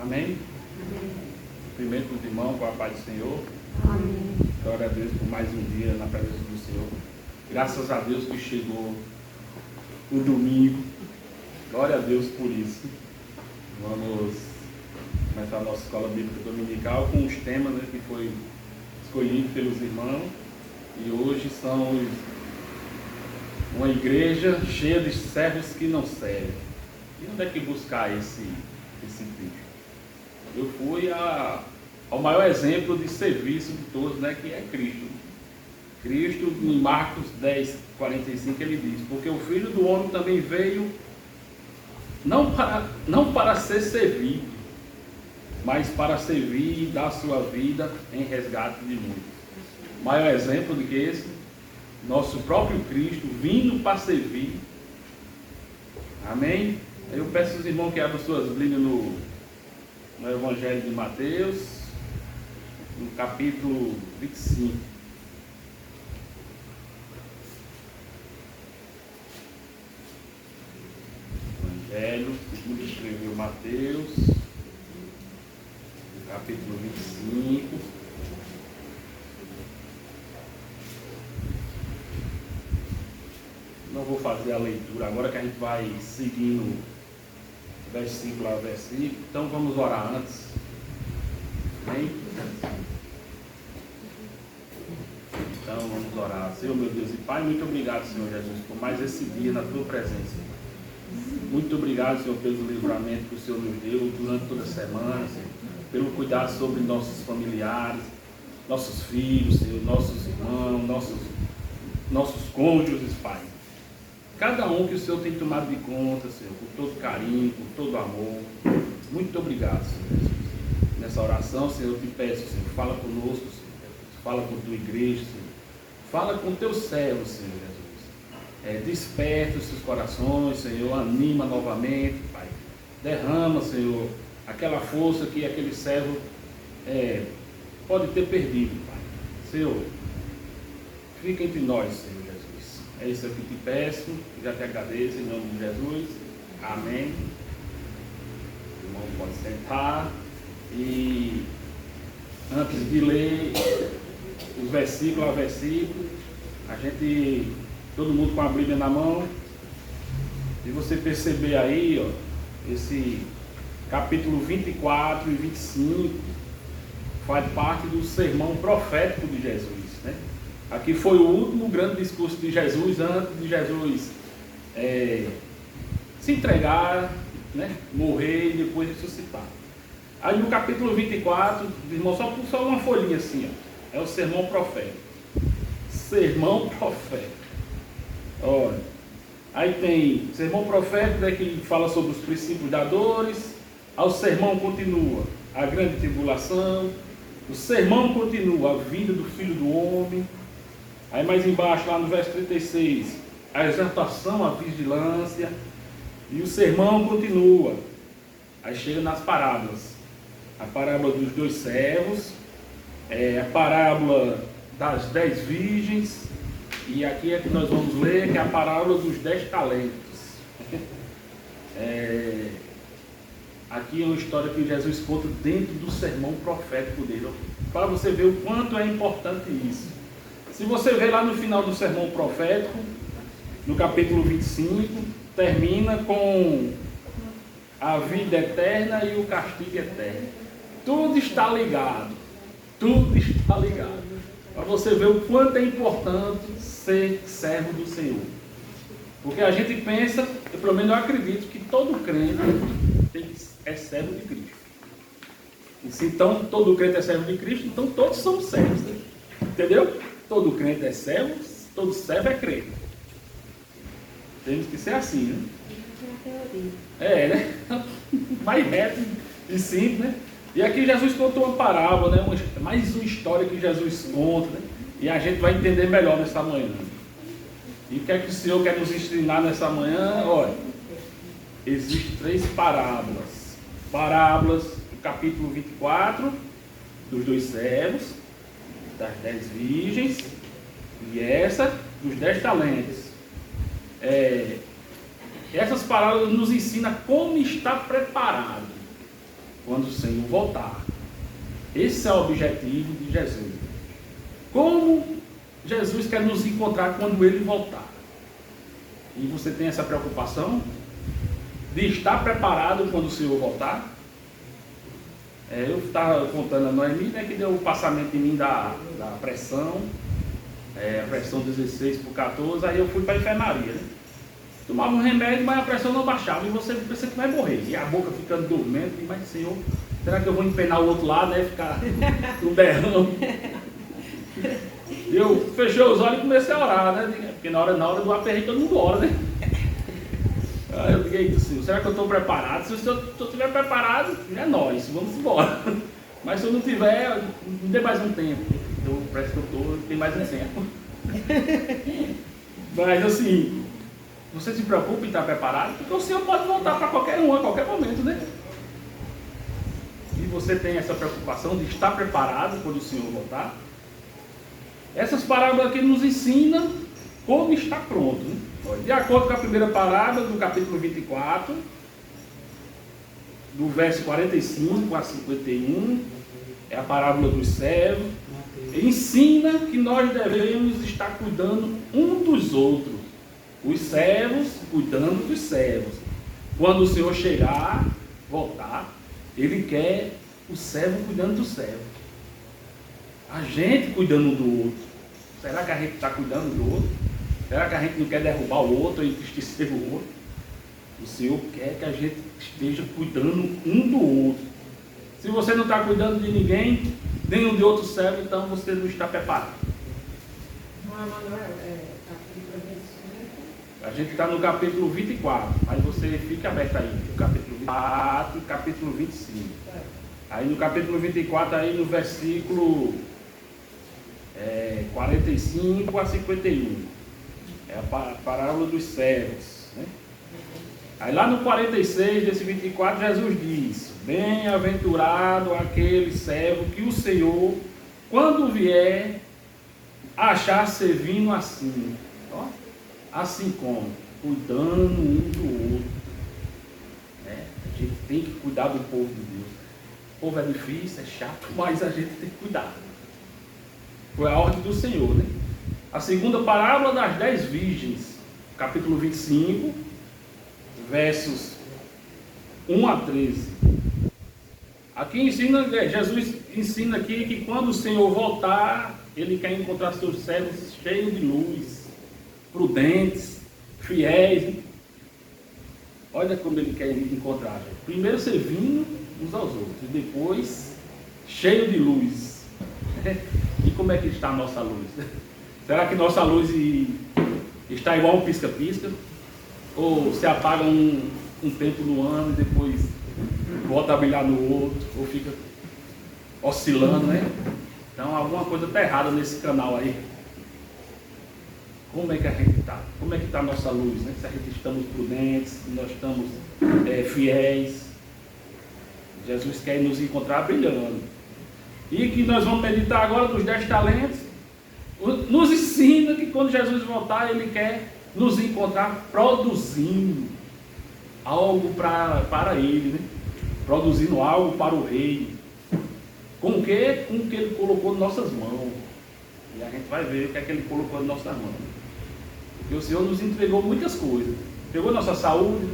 Amém? Primeiro com os irmãos, com a paz do Senhor. Amém. Glória a Deus por mais um dia na presença do Senhor. Graças a Deus que chegou o domingo. Glória a Deus por isso. Vamos começar a nossa escola bíblica dominical com os temas, né, que foi escolhido pelos irmãos. E hoje são uma igreja cheia de servos que não servem. E onde é que buscar esse Cristo? Eu fui ao maior exemplo de serviço de todos, né, que é Cristo. Cristo, em Marcos 10, 45, ele diz: porque o Filho do Homem também veio não para ser servido, mas para servir e dar sua vida em resgate de muitos. Maior exemplo do que esse, nosso próprio Cristo vindo para servir. Amém? Eu peço aos irmãos que abram suas Bíblias no Evangelho de Mateus, no capítulo 25. Evangelho, segundo escreveu Mateus, no capítulo 25. Não vou fazer a leitura agora, que a gente vai seguindo versículo a versículo. Então vamos orar antes. Amém? Então vamos orar. Senhor, meu Deus e Pai, muito obrigado, Senhor Jesus, por mais esse dia na Tua presença. Muito obrigado, Senhor, pelo livramento que o Senhor nos deu durante toda a semana, Senhor, pelo cuidado sobre nossos familiares, nossos filhos, Senhor, nossos irmãos, nossos cônjuges, Pai. Cada um que o Senhor tem tomado de conta, Senhor, com todo carinho, com todo amor. Muito obrigado, Senhor Jesus. Nessa oração, Senhor, eu te peço, Senhor, fala conosco, Senhor. Fala com tua igreja, Senhor. Fala com teus servos, Senhor Jesus. Desperta os seus corações, Senhor. Anima novamente, Pai. Derrama, Senhor, aquela força que aquele servo pode ter perdido, Pai. Senhor, fica entre nós, Senhor. É isso que te peço, já te agradeço em nome de Jesus. Amém. O irmão pode sentar. E antes de ler os versículo a versículo, todo mundo com a Bíblia na mão, e você perceber aí, ó, esse capítulo 24 e 25 faz parte do sermão profético de Jesus, né? Aqui foi o último grande discurso de Jesus, antes de Jesus se entregar, né, morrer e depois ressuscitar. Aí no capítulo 24, irmão, só uma folhinha assim, ó, é o sermão profético. Sermão profético. Olha, aí tem sermão profético, né, que fala sobre os princípios da dores. Aí o sermão continua, a grande tribulação. O sermão continua, a vinda do Filho do Homem. Aí mais embaixo, lá no verso 36, a exortação à vigilância. E o sermão continua. Aí chega nas parábolas. A parábola dos 2 servos, a parábola das 10 virgens, e aqui é que nós vamos ler, que é a parábola dos 10 talentos. Aqui é uma história que Jesus conta dentro do sermão profético dele, para você ver o quanto é importante isso. Se você ver lá no final do sermão profético, no capítulo 25, termina com a vida eterna e o castigo eterno. Tudo está ligado. Tudo está ligado. Para você ver o quanto é importante ser servo do Senhor. Porque a gente pensa, eu pelo menos eu acredito, que todo crente é servo de Cristo. E se então todo crente é servo de Cristo, então todos somos servos. Né? Entendeu? Todo crente é servo, todo servo é crente. Temos que ser assim, né? Né? Mais reto e simples, né? E aqui Jesus contou uma parábola, né? Mais uma história que Jesus conta, né? E a gente vai entender melhor nessa manhã. E o que é que o Senhor quer nos ensinar nessa manhã? Olha, existem 3 parábolas. Parábolas do capítulo 24, dos 2 servos, das 10 virgens, e essa dos 10 talentos. Essas parábolas nos ensinam como estar preparado. quando o Senhor voltar. Esse é o objetivo de Jesus. Como Jesus quer nos encontrar quando Ele voltar? E você tem essa preocupação de estar preparado quando o Senhor voltar? Eu estava contando a Noemi, né, que deu o passamento em mim da pressão, a pressão 16 por 14, aí eu fui para a enfermaria, né? Tomava um remédio, mas a pressão não baixava, e você pensa que vai morrer, e a boca ficando dormente, mas Senhor, será que eu vou empenar o outro lado, né, ficar um derrame? Eu fechei os olhos e comecei a orar, né, porque na hora do aperreio todo mundo ora, né? Aí eu digo, Senhor, será que eu estou preparado? Se eu estiver preparado, é nós, vamos embora. Mas se eu não tiver, me dê mais um tempo. Eu parece que eu tenho mais um tempo. Mas assim, você se preocupa em estar preparado? Porque o Senhor pode voltar para qualquer um, a qualquer momento, né? E você tem essa preocupação de estar preparado quando o Senhor voltar? Essas parábolas aqui nos ensinam como estar pronto, né? De acordo com a primeira parábola do capítulo 24, do verso 45 a 51, é a parábola dos servos, ensina que nós devemos estar cuidando um dos outros, os servos cuidando dos servos. Quando o Senhor chegar, voltar, Ele quer o servo cuidando do servo, a gente cuidando do outro. Será que a gente está cuidando do outro? Será que a gente não quer derrubar o outro e entristecer o outro? O Senhor quer que a gente esteja cuidando um do outro. Se você não está cuidando de ninguém, nenhum de outro servo, então você não está preparado. A gente está no capítulo 24, mas você fica aberto aí, no capítulo 24 e capítulo 25. Aí no capítulo 24, aí no versículo 45 a 51. É a parábola dos servos, né? Aí lá no 46 desse 24, Jesus diz: bem-aventurado aquele servo que o Senhor, quando vier, achar servindo assim, ó, assim como, cuidando um do outro, né? A gente tem que cuidar do povo de Deus. O povo é difícil, é chato, mas a gente tem que cuidar. Foi a ordem do Senhor, né? A segunda parábola das 10 virgens, capítulo 25, versos 1 a 13. Aqui ensina, Jesus ensina aqui que quando o Senhor voltar, Ele quer encontrar seus servos cheios de luz, prudentes, fiéis. Olha como Ele quer encontrar, gente. Primeiro servindo uns aos outros, e depois cheio de luz. E como é que está a nossa luz? Será que nossa luz está igual um pisca-pisca? Ou se apaga um tempo no ano e depois volta a brilhar no outro? Ou fica oscilando, né? Então alguma coisa está errada nesse canal aí. Como é que a gente está? Como é que está a nossa luz, né? Se a gente estamos prudentes, se nós estamos fiéis. Jesus quer nos encontrar brilhando. E que nós vamos meditar agora dos 10 talentos. Nos ensina que quando Jesus voltar, Ele quer nos encontrar produzindo algo para Ele, né? Produzindo algo para o Rei. Com o que? Com o que Ele colocou em nossas mãos. E a gente vai ver o que é que Ele colocou em nossas mãos. Porque o Senhor nos entregou muitas coisas. Entregou nossa saúde,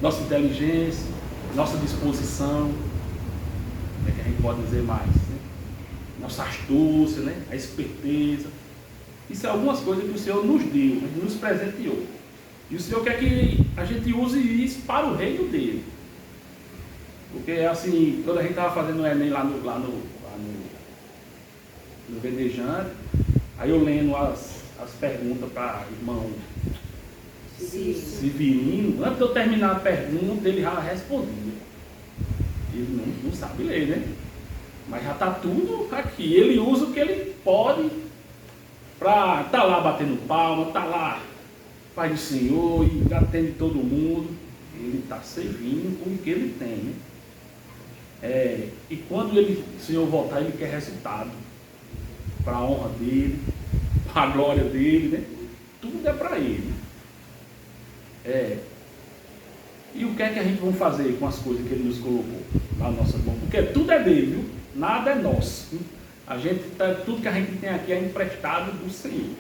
nossa inteligência, nossa disposição. O que é que a gente pode dizer mais? Nossa astúcia, né? A esperteza. Isso é algumas coisas que o Senhor nos deu, nos presenteou. E o Senhor quer que a gente use isso para o reino dele. Porque assim, quando a gente estava fazendo o Enem lá no Vedejante, aí eu lendo as perguntas para o irmão Severino, antes de eu terminar a pergunta, ele já respondia. Ele não sabe ler, né? Mas já está tudo aqui. Ele usa o que ele pode para estar lá batendo palma, estar lá, Pai do Senhor, e atende todo mundo. Ele está servindo com o que ele tem, né? E quando o Senhor voltar, Ele quer resultado para a honra dele, para a glória dele, né? Tudo é para Ele. E o que é que a gente vai fazer com as coisas que Ele nos colocou? nas nossas mãos, porque tudo é dele, viu? Nada é nosso. Tudo que a gente tem aqui é emprestado do Senhor.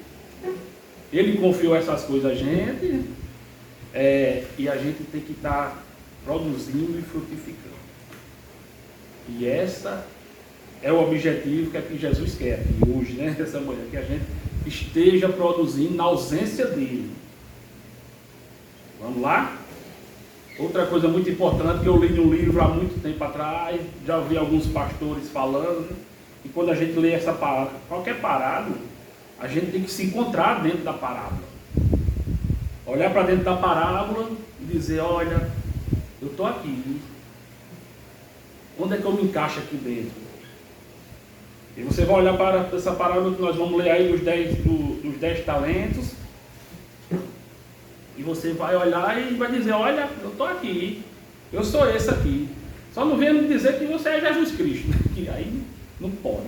Ele confiou essas coisas a gente, e a gente tem que estar produzindo e frutificando. E essa é o objetivo que Jesus quer aqui hoje, né? Essa manhã, que a gente esteja produzindo na ausência dele. Vamos lá? Outra coisa muito importante que eu li num livro há muito tempo atrás, já ouvi alguns pastores falando, né? E quando a gente lê essa parábola, qualquer parábola, a gente tem que se encontrar dentro da parábola. Olhar para dentro da parábola e dizer, olha, eu estou aqui. Onde é que eu me encaixo aqui dentro? E você vai olhar para essa parábola que nós vamos ler aí dos 10 talentos. E você vai olhar e vai dizer, olha, eu estou aqui. Eu sou esse aqui. Só não venha me dizer que você é Jesus Cristo. Que aí não pode.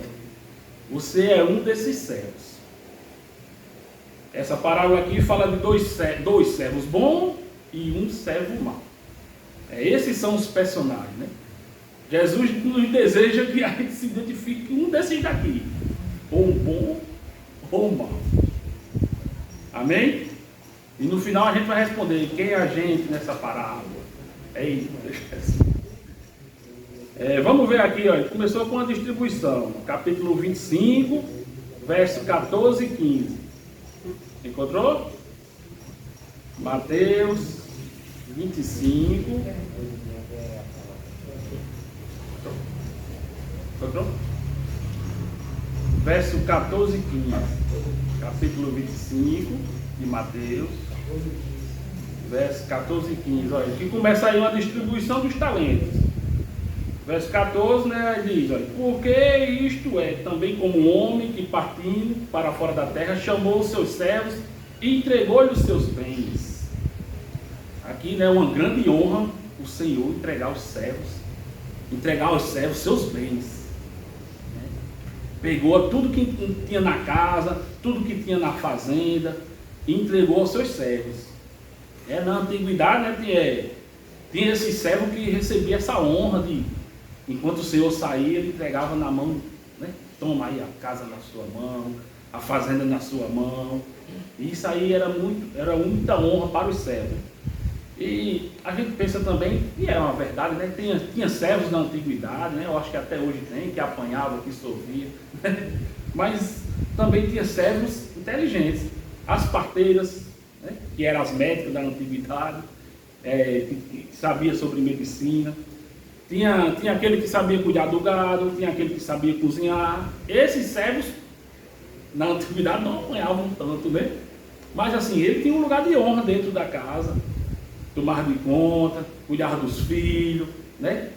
Você é um desses servos. Essa parábola aqui fala de dois servos bons e um servo mau. Esses são os personagens, né? Jesus nos deseja que a gente se identifique com um desses daqui. Ou um bom ou um mau. Amém? E no final a gente vai responder quem é a gente nessa parábola. Vamos ver aqui, ó, começou com a distribuição. Capítulo 25, verso 14 e 15. Encontrou? Mateus 25. Encontrou? Verso 14 e 15. Capítulo 25 de Mateus. Verso 14 e 15. Olha, aqui começa aí uma distribuição dos talentos. Verso 14, né, diz, olha, porque isto é, também como um homem que partindo para fora da terra, chamou os seus servos e entregou-lhe os seus bens. Aqui, né, uma grande honra o Senhor entregar aos servos seus bens. Pegou tudo que tinha na casa, tudo que tinha na fazenda, e entregou aos seus servos. Na antiguidade, né, tinha esse servo que recebia essa honra de, enquanto o Senhor saía, ele entregava na mão, né? Toma aí a casa na sua mão, a fazenda na sua mão. E isso aí era muita honra para os servos. E a gente pensa também, e é uma verdade, né? Tinha servos na antiguidade, né? Eu acho que até hoje tem, que apanhava, que sofria, né? Mas também tinha servos inteligentes, as parteiras, né? Que eram as médicas da antiguidade, que sabia sobre medicina. Tinha aquele que sabia cuidar do gado, tinha aquele que sabia cozinhar. Esses servos, na antiguidade, não apanhavam tanto, né? Mas assim, ele tinha um lugar de honra dentro da casa, tomava de conta, cuidava dos filhos, né?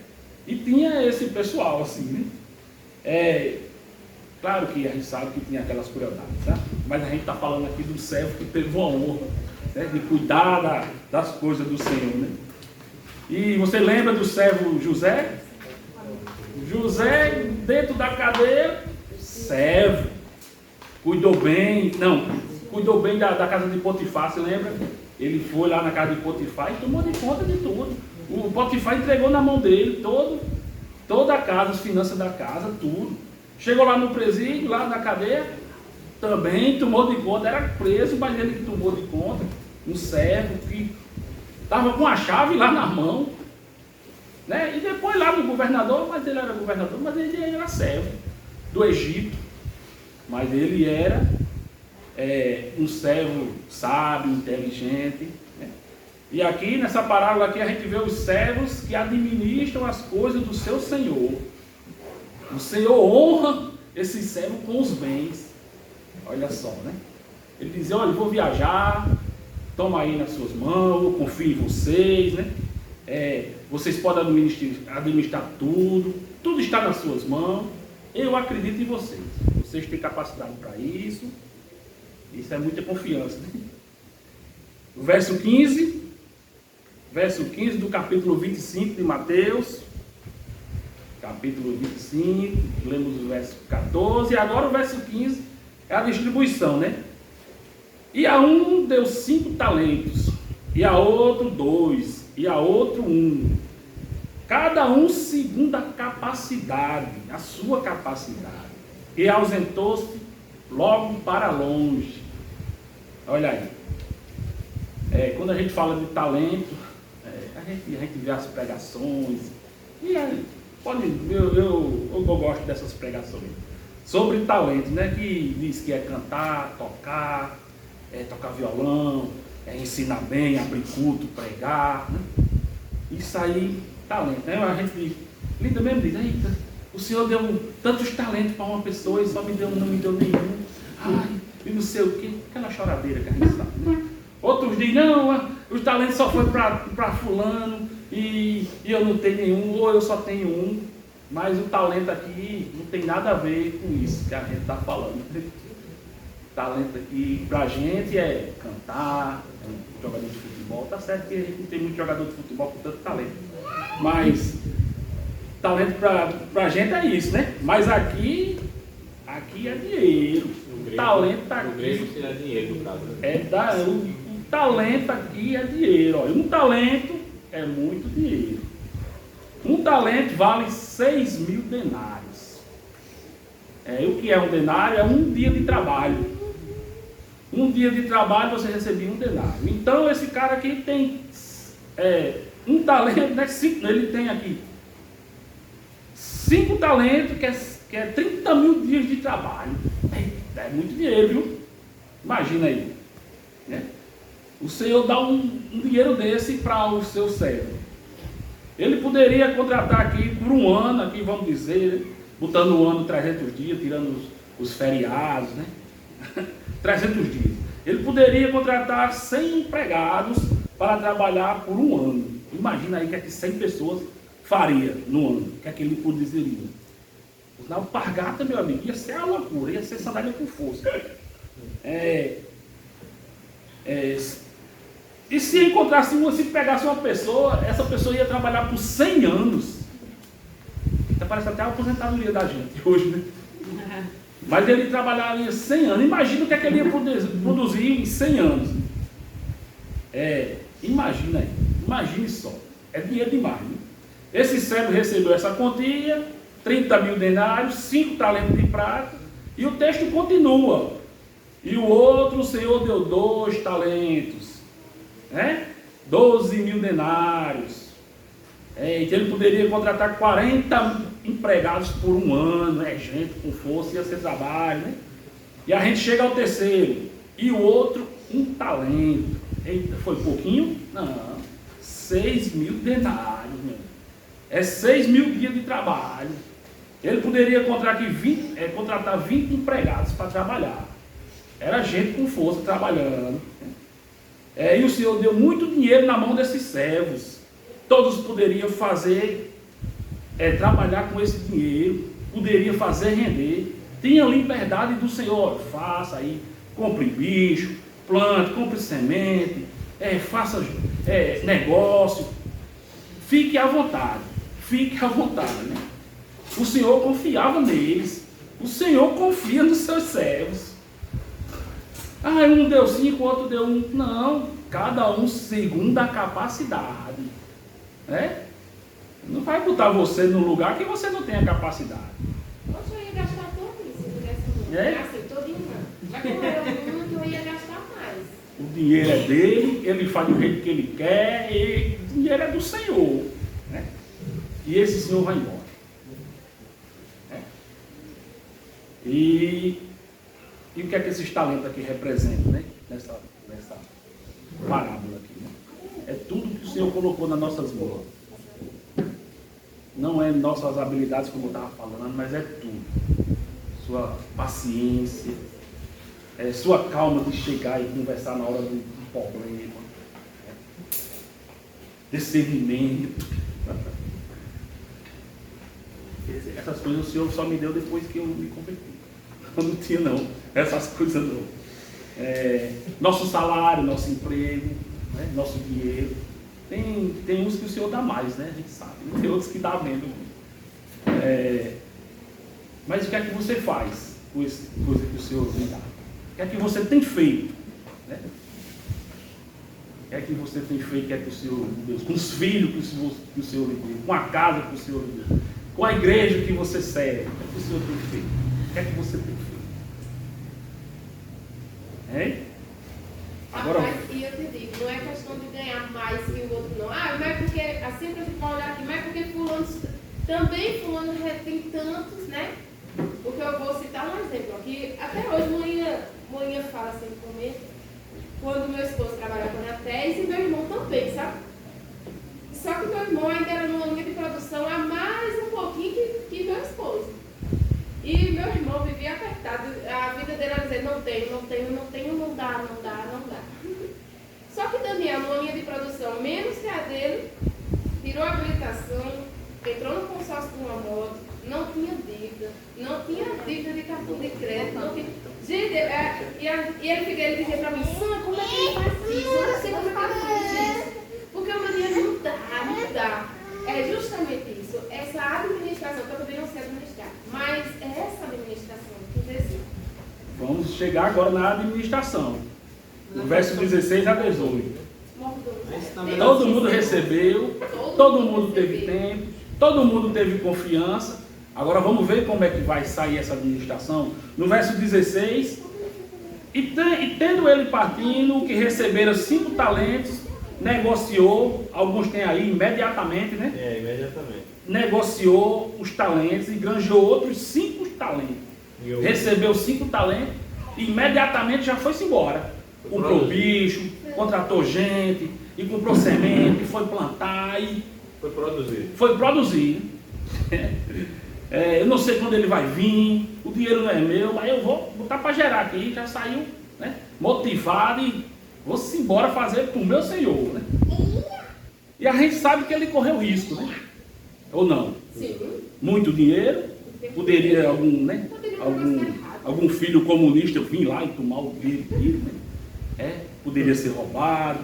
E tinha esse pessoal, assim, né? Claro que a gente sabe que tinha aquelas crueldades, tá? Mas a gente está falando aqui do servo que teve uma honra, né? De cuidar das coisas do Senhor, né? E você lembra do servo José? José, dentro da cadeia, servo, cuidou bem da casa de Potifar, você lembra? Ele foi lá na casa de Potifar e tomou de conta de tudo. O Potifar entregou na mão dele toda a casa, as finanças da casa, tudo. Chegou lá no presídio, lá na cadeia, também tomou de conta, era preso, mas ele tomou de conta. Um servo que estava com a chave lá na mão, né? E depois lá no governador, mas ele era governador, mas ele era servo do Egito. Mas ele era um servo sábio, inteligente, né? E aqui nessa parábola aqui a gente vê os servos que administram as coisas do seu Senhor. O Senhor honra esse servo com os bens. Olha só, né? Ele diz, olha, eu vou viajar, toma aí nas suas mãos, eu confio em vocês, né? Vocês podem administrar tudo está nas suas mãos, eu acredito em vocês têm capacidade para isso é muita confiança, né? O verso 15 do capítulo 25 de Mateus, capítulo 25, lemos o verso 14, e agora o verso 15 é a distribuição, né? E a um deu 5 talentos, e a outro 2, e a outro 1, Cada um segundo a capacidade, a sua capacidade. E ausentou-se logo para longe. Olha aí. Quando a gente fala de talento, a gente vê as pregações. E aí, eu gosto dessas pregações. Sobre talento, né? Que diz que é cantar, tocar violão, ensinar bem, abrir culto, pregar. Né? Isso aí, talento. Né? A gente linda mesmo diz, eita, o Senhor deu tantos talentos para uma pessoa e só não me deu nenhum. Ai, e não sei o que, aquela choradeira que a gente sabe. Né? Outros dizem, não, os talentos só foi para fulano e eu não tenho nenhum, ou eu só tenho um. Mas o talento aqui não tem nada a ver com isso que a gente está falando. Talento aqui para a gente é cantar, jogador de futebol. Tá certo que a gente não tem muito jogador de futebol com tanto talento. Mas talento para a gente é isso, né? Mas aqui é dinheiro. O talento aqui. O grego será dinheiro, no caso. O talento aqui é dinheiro. Olha, um talento é muito dinheiro. Um talento vale 6.000 denários. O que é um denário? É um dia de trabalho. Um dia de trabalho você recebia um denário. Então esse cara aqui tem um talento, né? Ele tem aqui 5 talentos, que é 30.000 dias de trabalho. É muito dinheiro, viu? Imagina aí. Né? O Senhor dá um dinheiro desse para o seu servo. Ele poderia contratar aqui por um ano, aqui vamos dizer, botando o ano 300 dias, tirando os feriados, né? 300 dias. Ele poderia contratar 100 empregados para trabalhar por um ano. Imagina aí o que é que 100 pessoas faria no ano, o que é que ele produziria. Na alpargata, meu amigo, ia ser a loucura, ia ser sandália com força. E se encontrasse se pegasse uma pessoa, essa pessoa ia trabalhar por 100 anos. Parece até a aposentadoria da gente hoje, né? Mas ele trabalharia 100 anos. Imagina o que é que ele ia produzir em 100 anos. Imagina aí. Imagine só. É dinheiro demais, né? Esse servo recebeu essa quantia, 30.000 denários, 5 talentos de prata. E o texto continua. E o outro, o Senhor deu 2 talentos. 12.000 denários. Então ele poderia contratar 40 empregados por um ano, gente com força, ia ser trabalho, né? E a gente chega ao terceiro, e o outro, 1 talento. Eita, foi pouquinho? Não, 6.000 denários, meu. 6.000 dias de trabalho. Ele poderia contratar 20 empregados para trabalhar. Era gente com força trabalhando. E o Senhor deu muito dinheiro na mão desses servos. Todos poderiam trabalhar com esse dinheiro, poderiam fazer render. Tinha liberdade do Senhor. Faça aí, compre bicho, plante, compre semente, faça negócio. Fique à vontade. Fique à vontade. Né? O Senhor confiava neles. O Senhor confia nos seus servos. Um deu 5, o outro deu 1. Não, cada um segundo a capacidade. Não vai botar você num lugar que você não tenha capacidade. Poxa, eu ia gastar todo isso, se tivesse gastei todinho não. Já que eu era muito, eu ia gastar mais. O dinheiro é dele, ele faz do jeito que ele quer, e o dinheiro é do Senhor. Né? E esse Senhor vai embora. E o que é que esses talentos aqui representam, né? Nessa parábola aqui, né? É tudo que o Senhor colocou nas nossas mãos. Não é nossas habilidades, como eu estava falando, mas é tudo. Sua paciência, sua calma de chegar e conversar na hora do problema, discernimento. Essas coisas o Senhor só me deu depois que eu me converti. Eu não tinha não, essas coisas não. Nosso salário, nosso emprego, né? Nosso dinheiro. Tem uns que o Senhor dá mais, né? A gente sabe. Tem outros que dá menos. Mas o que é que você faz com essa coisa que o Senhor lhe dá? O que é que você tem feito? Né? que é que você tem feito, que é que o Senhor Deus, com os filhos que o Senhor lhe deu, com a casa que o Senhor lhe deu, com a igreja que você serve, o que é que o Senhor tem feito? O que é que você tem feito? Hein? Agora, e eu te digo, não é questão de ganhar mais que o outro, não. Ah, mas porque, assim que a gente vai olhar aqui, mas porque fulano, também fulano tem tantos, né? Porque eu vou citar um exemplo aqui. Até hoje, manhã fala assim comigo, quando meu esposo trabalhava com a Tese e meu irmão também, sabe? Só que meu irmão ainda era numa linha de produção a mais um pouquinho que meu esposo. E meu irmão vivia apertado, a vida dele era dizer, não tenho, não dá. Só que Daniel, numa linha de produção menos que a dele, tirou a habilitação, entrou no consórcio de uma moto, não tinha dívida de cartão de crédito, não tinha... Gente, ele dizia pra mim, Sam, como é que ele faz isso? Eu não sei como é que ele faz isso. Porque o meu dinheiro não dá. É justamente isso, essa administração, que eu também não sei administrar, mas é essa administração que precisa. Vamos chegar agora na administração. No verso 16 a 18. Todo mundo recebeu, todo mundo teve tempo, todo mundo teve confiança. Agora vamos ver como é que vai sair essa administração. No verso 16, e tendo ele partindo, que receberam 5 talentos, negociou, alguns têm aí imediatamente, né? Imediatamente. Negociou os talentos e granjeou outros 5 talentos. Recebeu 5 talentos e imediatamente já foi-se embora. Comprou bicho, contratou gente, e comprou semente, foi plantar e... Foi produzir. Eu não sei quando ele vai vir, o dinheiro não é meu, mas eu vou botar para gerar aqui, já saiu, né, motivado e vou-se embora fazer para o meu Senhor, né? E a gente sabe que ele correu risco, né? Ou não? Sim. Muito dinheiro, poderia algum filho comunista vir lá e tomar o dinheiro dele, né? Poderia ser roubado,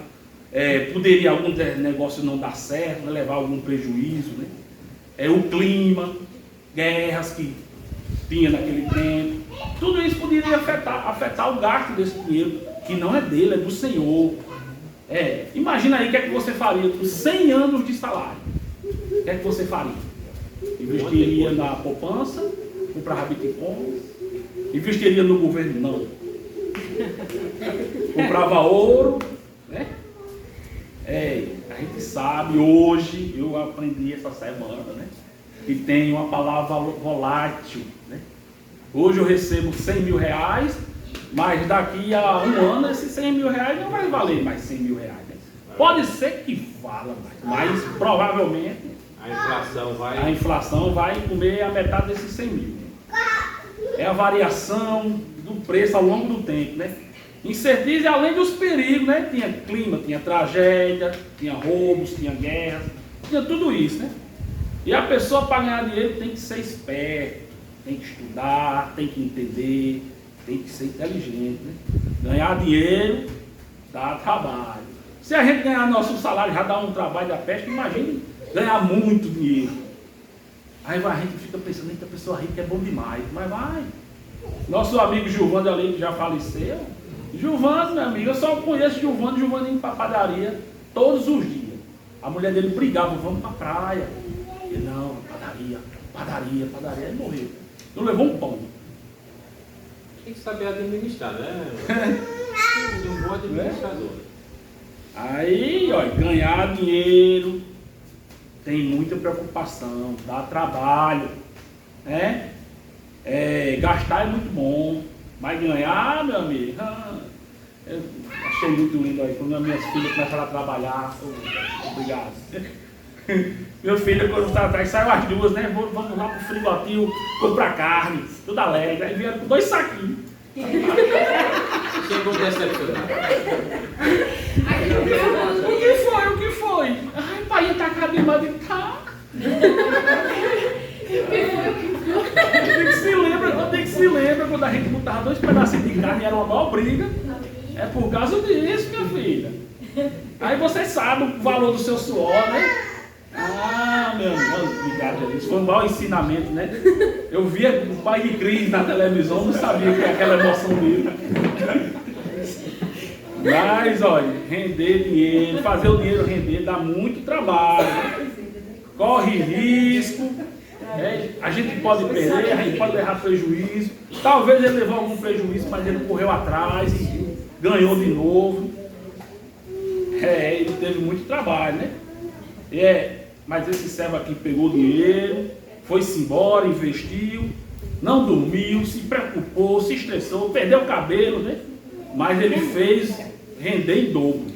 poderia algum negócio não dar certo, né? Levar algum prejuízo, né? O clima, guerras que tinha naquele tempo, tudo isso poderia afetar o gasto desse dinheiro, que não é dele, é do Senhor. Imagina aí o que é que você faria com 100 anos de salário. O que é que você faria? Investiria na poupança, comprava Bitcoin, investiria no governo? Não. Comprava ouro, né? A gente sabe, hoje, eu aprendi essa semana, né? Que tem uma palavra volátil, né? Hoje eu recebo 100 mil reais, mas daqui a um ano esses 100 mil reais não vai valer mais 100 mil reais, né? Pode ser que vala mais, mas provavelmente a inflação vai comer a metade desses 100 mil. É a variação do preço ao longo do tempo, né? Incerteza, além dos perigos, né? Tinha clima, tinha tragédia, tinha roubos, tinha guerras, tinha tudo isso, né? E a pessoa para ganhar dinheiro tem que ser esperto, tem que estudar, tem que entender, tem que ser inteligente, né? Ganhar dinheiro dá trabalho. Se a gente ganhar nosso salário já dá um trabalho da peste, imagine ganhar muito dinheiro. Aí a gente fica pensando que a pessoa rica é bom demais, mas vai. Nosso amigo Gilvando ali, que já faleceu, Gilvando, meu amigo, eu só conheço Gilvando indo para a padaria todos os dias. A mulher dele brigava, vamos para a praia. Ele, não, padaria, ele morreu. Não levou um pão. Tem que saber administrar, né? Um bom administrador. Aí, ó, ganhar dinheiro tem muita preocupação, dá trabalho, né? Gastar é muito bom, mas ganhar, meu amigo, eu achei muito lindo aí, quando as minhas filhas começaram a trabalhar. Obrigado. Meu filho, quando estava atrás, saiu as duas, né? Vamos lá pro frigotil comprar carne, tudo alegre. Aí vieram com 2 saquinhos. Chegou decepcionado. O que foi? Ai, pai, tá acabando de tá. Tem que se lembra quando a gente botava 2 pedacinhos de carne e era uma maior briga. É por causa disso, minha filha. Aí você sabe o valor do seu suor, né? Meu Deus, obrigado, isso foi um mau ensinamento, né? Eu via o pai de Cris na televisão, não sabia que era aquela emoção dele. Mas, olha, render dinheiro, fazer o dinheiro render, dá muito trabalho. Corre risco. A gente pode perder, a gente pode levar prejuízo. Talvez ele levou algum prejuízo, mas ele correu atrás e ganhou de novo. Ele teve muito trabalho, né? Mas esse servo aqui pegou o dinheiro, foi-se embora, investiu, não dormiu, se preocupou, se estressou, perdeu o cabelo, né? Mas ele fez render em dobro.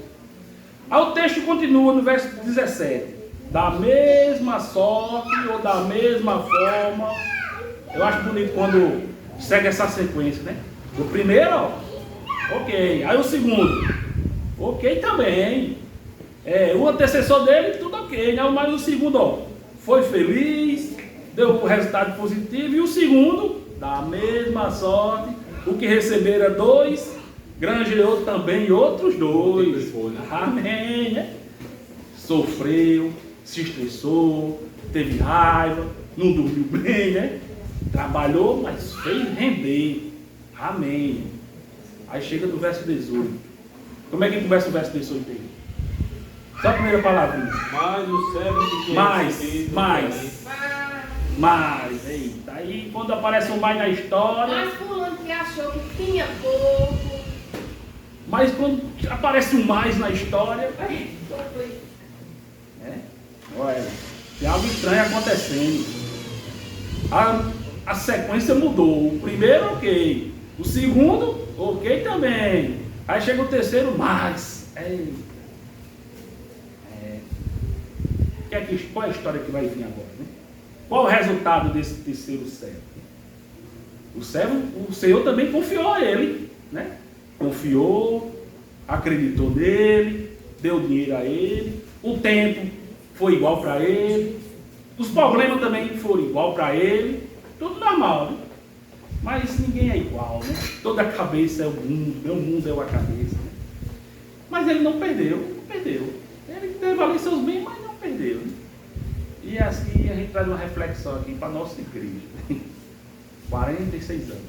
Aí o texto continua no verso 17. Da mesma sorte ou da mesma forma. Eu acho bonito quando segue essa sequência, né? O primeiro, ó, ok. Aí o segundo, ok também. O antecessor dele, tudo ok, né? Mas o segundo, ó, foi feliz, deu um resultado positivo. E o segundo, da mesma sorte, o que recebera 2, granjeou também outros 2. Amém, né? Sofreu, se estressou, teve raiva, não dormiu bem, né? Trabalhou, mas fez render. Amém. Aí chega no verso 18. Como é que começa o verso 18 aí? Só a primeira palavrinha. Mas o servo que tinha mais. Eita. Aí quando aparece o mais na história. Mas fulano que achou que tinha pouco. Mas quando aparece o mais na história. Olha, tem algo estranho acontecendo. A sequência mudou. O primeiro, ok. O segundo, ok também. Aí chega o terceiro, mais. Qual é a história que vai vir agora, né? Qual o resultado desse terceiro servo? O Senhor também confiou a ele, né? Confiou, acreditou nele, deu dinheiro a ele, o tempo foi igual para ele, os problemas também foram igual para ele, tudo normal, né? Mas ninguém é igual, né? Toda cabeça é o mundo, meu mundo é a cabeça, né? Mas ele não perdeu. Ele teve ali seus bens, mas não perdeu, né? E assim a gente traz uma reflexão aqui para a nossa igreja. 46 anos.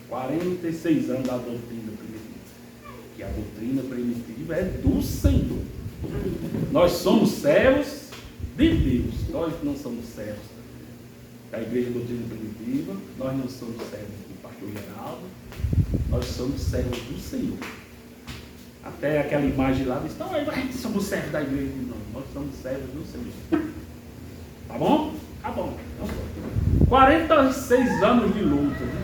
46 anos da doutrina primitiva. Que a doutrina primitiva é do Senhor. Nós somos servos de Deus. Nós não somos servos da Igreja Doutrina Primitiva. Nós não somos servos do pastor Geraldo. Nós somos servos do Senhor. Até aquela imagem lá diz, então a gente somos servos da igreja. Não, nós somos servos do Senhor. Tá bom? Tá bom. 46 anos de luta, né?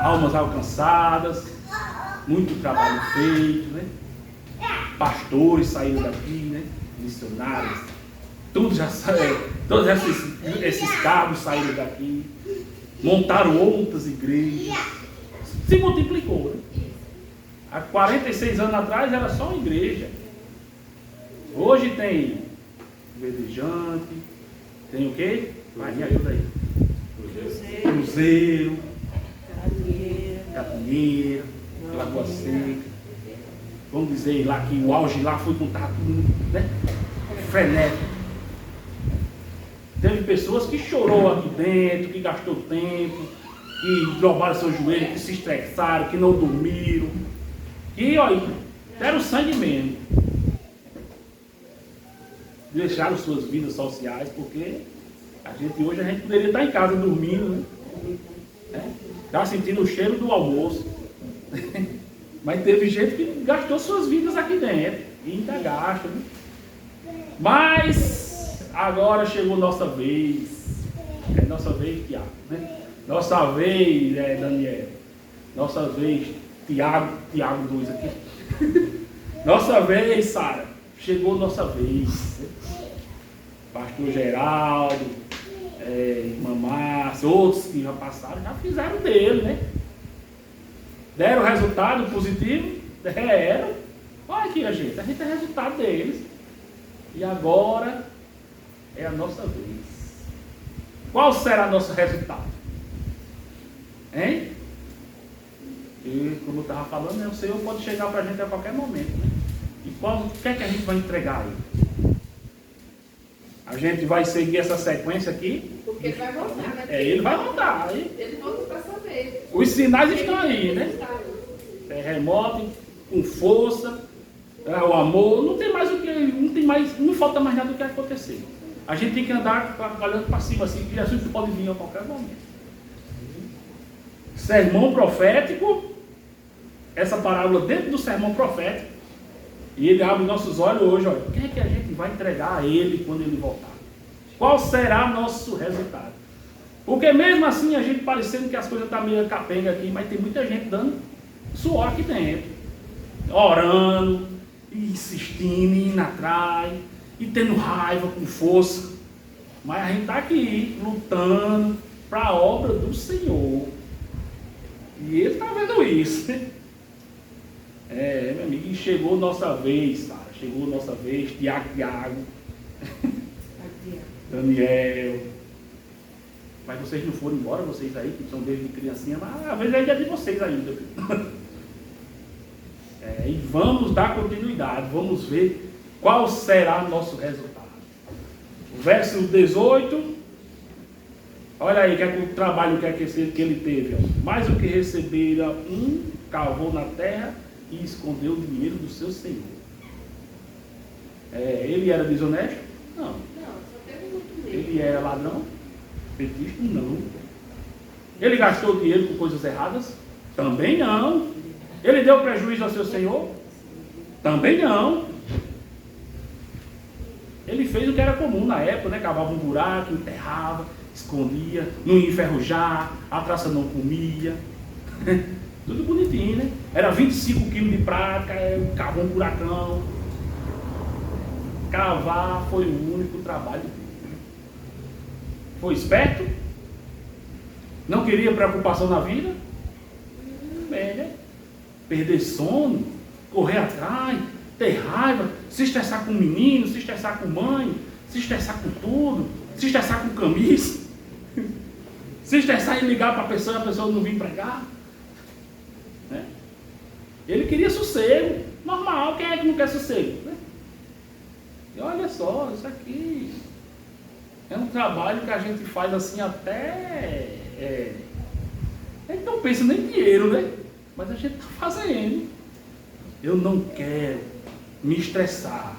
Almas alcançadas, muito trabalho feito, né? Pastores saíram daqui, né? Missionários, todos esses cabos saíram daqui, montaram outras igrejas, se multiplicou, né? Há 46 anos atrás era só uma igreja. Hoje tem Verdejante, tem o quê? Vai, me ajuda aí. Cruzeiro, Capinheira, Lagoa Seca. Vamos dizer lá que o auge lá foi contar tudo, né? Frenético. Teve pessoas que chorou aqui dentro, que gastou tempo, que dobraram seus joelhos, que se estressaram, que não dormiram. E olha, deram sangue mesmo. Deixaram suas vidas sociais, porque hoje a gente poderia estar em casa dormindo, né? Estava sentindo o cheiro do almoço. Mas teve gente que gastou suas vidas aqui dentro. E ainda gasta, né? Mas agora chegou nossa vez. É nossa vez, Tiago, né? Nossa vez, Daniel. Nossa vez, Tiago 2 aqui. Nossa vez, Sara. Chegou nossa vez. Pastor Geraldo, Irmã Márcia, outros que já passaram, já fizeram dele, né? Deram resultado positivo? Deram. Olha aqui, a gente é resultado deles. E agora é a nossa vez. Qual será o nosso resultado? Hein? E como eu estava falando, o Senhor pode chegar para a gente a qualquer momento, né? E o que é que a gente vai entregar aí? A gente vai seguir essa sequência aqui. Porque ele vai voltar, né? Ele vai voltar. Aí, ele volta para saber. os sinais estão aí, né? remoto, com força, o amor, não falta mais nada do que acontecer. A gente tem que andar olhando para cima assim, que Jesus pode vir a qualquer momento. Sermão profético, essa parábola dentro do sermão profético, e ele abre nossos olhos hoje, olha, o que é que a gente vai entregar a ele quando ele voltar? Qual será nosso resultado? Porque mesmo assim a gente parecendo que as coisas estão meio capenga aqui, mas tem muita gente dando suor aqui dentro, orando, insistindo, indo atrás, e tendo raiva com força. Mas a gente está aqui lutando para a obra do Senhor. E ele está vendo isso. Meu amigo, e chegou nossa vez, cara. Chegou nossa vez, Tiago, Daniel. Mas vocês não foram embora, vocês aí, que são desde criancinha, mas às vezes ainda é de vocês ainda. E vamos dar continuidade, vamos ver qual será o nosso resultado. O verso 18, olha aí o trabalho que ele teve. Ó. Mais o que recebera cavou na terra e escondeu o dinheiro do seu senhor. Ele era desonesto? Não. Ele era ladrão? Petista? Não. Ele gastou dinheiro com coisas erradas? Também não. Ele deu prejuízo ao seu senhor? Também não. Ele fez o que era comum na época, né? Cavava um buraco, enterrava, escondia, não ia enferrujar, a traça não comia. Tudo bonitinho, né? Era 25 quilos de prata, cavou um buracão. Cavar foi o único trabalho dele. Foi esperto? Não queria preocupação na vida? Bem, né? Perder sono, correr atrás, ter raiva, se estressar com o menino, se estressar com mãe, se estressar com tudo, se estressar com camisa, se estressar e ligar para a pessoa não vir pregar. Né? Ele queria sossego, normal, quem é que não quer sossego? Né? E olha só, isso aqui é um trabalho que a gente faz assim até... A gente não pensa nem em dinheiro, né? Mas a gente está fazendo. Eu não quero me estressar.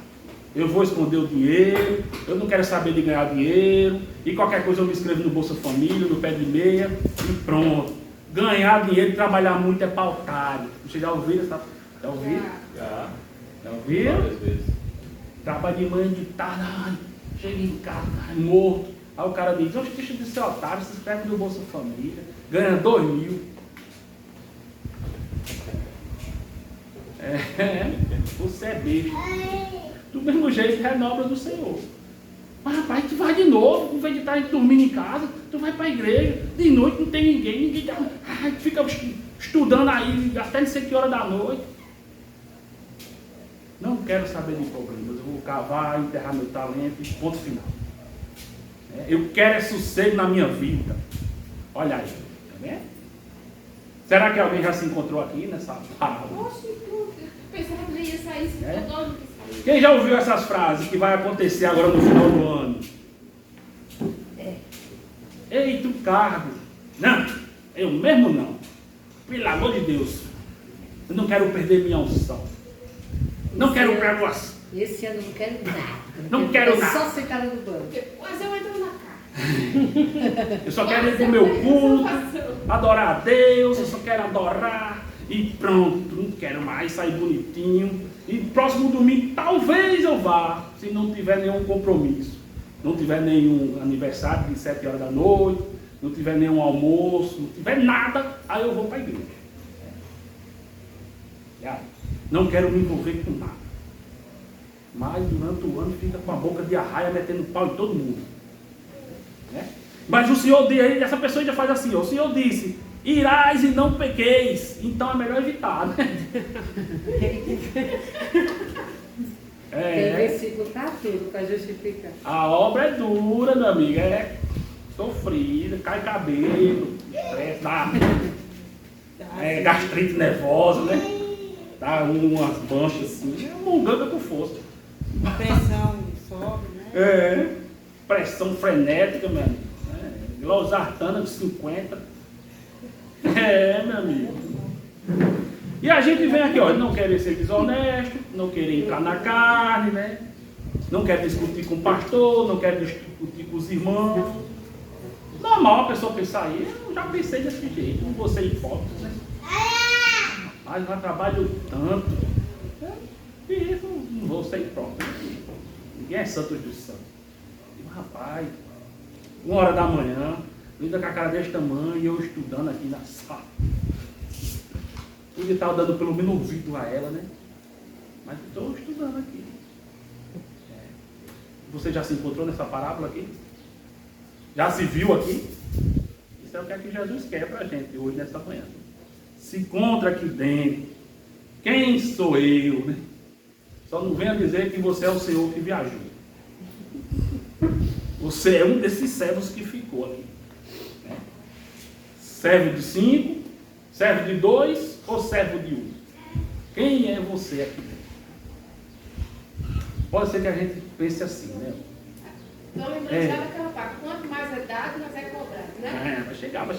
Eu vou esconder o dinheiro, eu não quero saber de ganhar dinheiro, e qualquer coisa eu me inscrevo no Bolsa Família, no pé de meia, e pronto. Ganhar dinheiro e trabalhar muito é para otário. Vocês já ouviram? Já ouviram? Já ouviram? Várias vezes. Trabalha de manhã, de tarde, chega em casa, morto. Aí o cara diz, deixa de ser otário, se inscreve no Bolsa Família, ganha 2.000. Você é besta. Do mesmo jeito, renobra do Senhor. Mas rapaz, tu vai de novo, em vez de estar dormindo em casa, tu vai para a igreja, de noite não tem ninguém dá, fica estudando aí até não sei que hora da noite. Não quero saber de problemas, eu vou cavar, enterrar meu talento e ponto final. Eu quero é sossego na minha vida. Olha aí, tá vendo? Será que alguém já se encontrou aqui nessa parábola? Oxe, eu pensava que ia sair, Quem já ouviu essas frases que vai acontecer agora no final do ano? Eita, o cargo. Não, eu mesmo não. Pelo amor de Deus. Eu não quero perder minha unção. Não quero pregoação. Esse ano eu não quero nada. Não quero nada. Só sentada no banco. Mas eu entro na cara. Eu só quero ir pro meu culto, adorar a Deus, eu só quero adorar e pronto, não quero mais sair bonitinho. E próximo domingo talvez eu vá, se não tiver nenhum compromisso, não tiver nenhum aniversário de 7 horas da noite, não tiver nenhum almoço, não tiver nada, aí eu vou para a igreja. Não quero me envolver com nada. Mas durante o ano fica com a boca de arraia metendo pau em todo mundo. Né? Mas o Senhor diz aí, essa pessoa ainda faz assim, ó, o Senhor disse, irás e não pequeis, então é melhor evitar, né? Tem versículo para tudo, para justificar. A obra é dura, meu amigo, é sofrida, cai cabelo, estresse, dá gastrite nervosa, né? Dá umas manchas assim, é uma munganga com força. Pressão sobe, né? Pressão frenética, meu amigo. Losartana de 50. Meu amigo. E a gente vem aqui, ó, não querer ser desonesto, não querer entrar na carne, né? Não quer discutir com o pastor, não quer discutir com os irmãos. Normal a pessoa pensar aí, eu já pensei desse jeito, não vou ser hipócrita, né? Mas eu trabalho tanto, e isso não vou ser hipócrita. Ninguém é santo dos santos. Digo, rapaz, 1h da manhã, ainda com a cara desse tamanho, e eu estudando aqui na sala. Ele estava dando pelo menos ouvido a ela, né? Mas estou estudando aqui. Você já se encontrou nessa parábola aqui? Já se viu aqui? Isso é o que Jesus quer para a gente hoje, nessa manhã. Se encontra aqui dentro. Quem sou eu, né? Só não venha dizer que você é o Senhor que viajou. Você é um desses servos que ficou aqui. Né? Servo de 5, servo de 2 ou servo de 1? Quem é você aqui dentro? Pode ser que a gente pense assim, né? Então, lembrando já daquela parte, quanto mais é dado, mais é cobrado, né? Vai chegar. Vai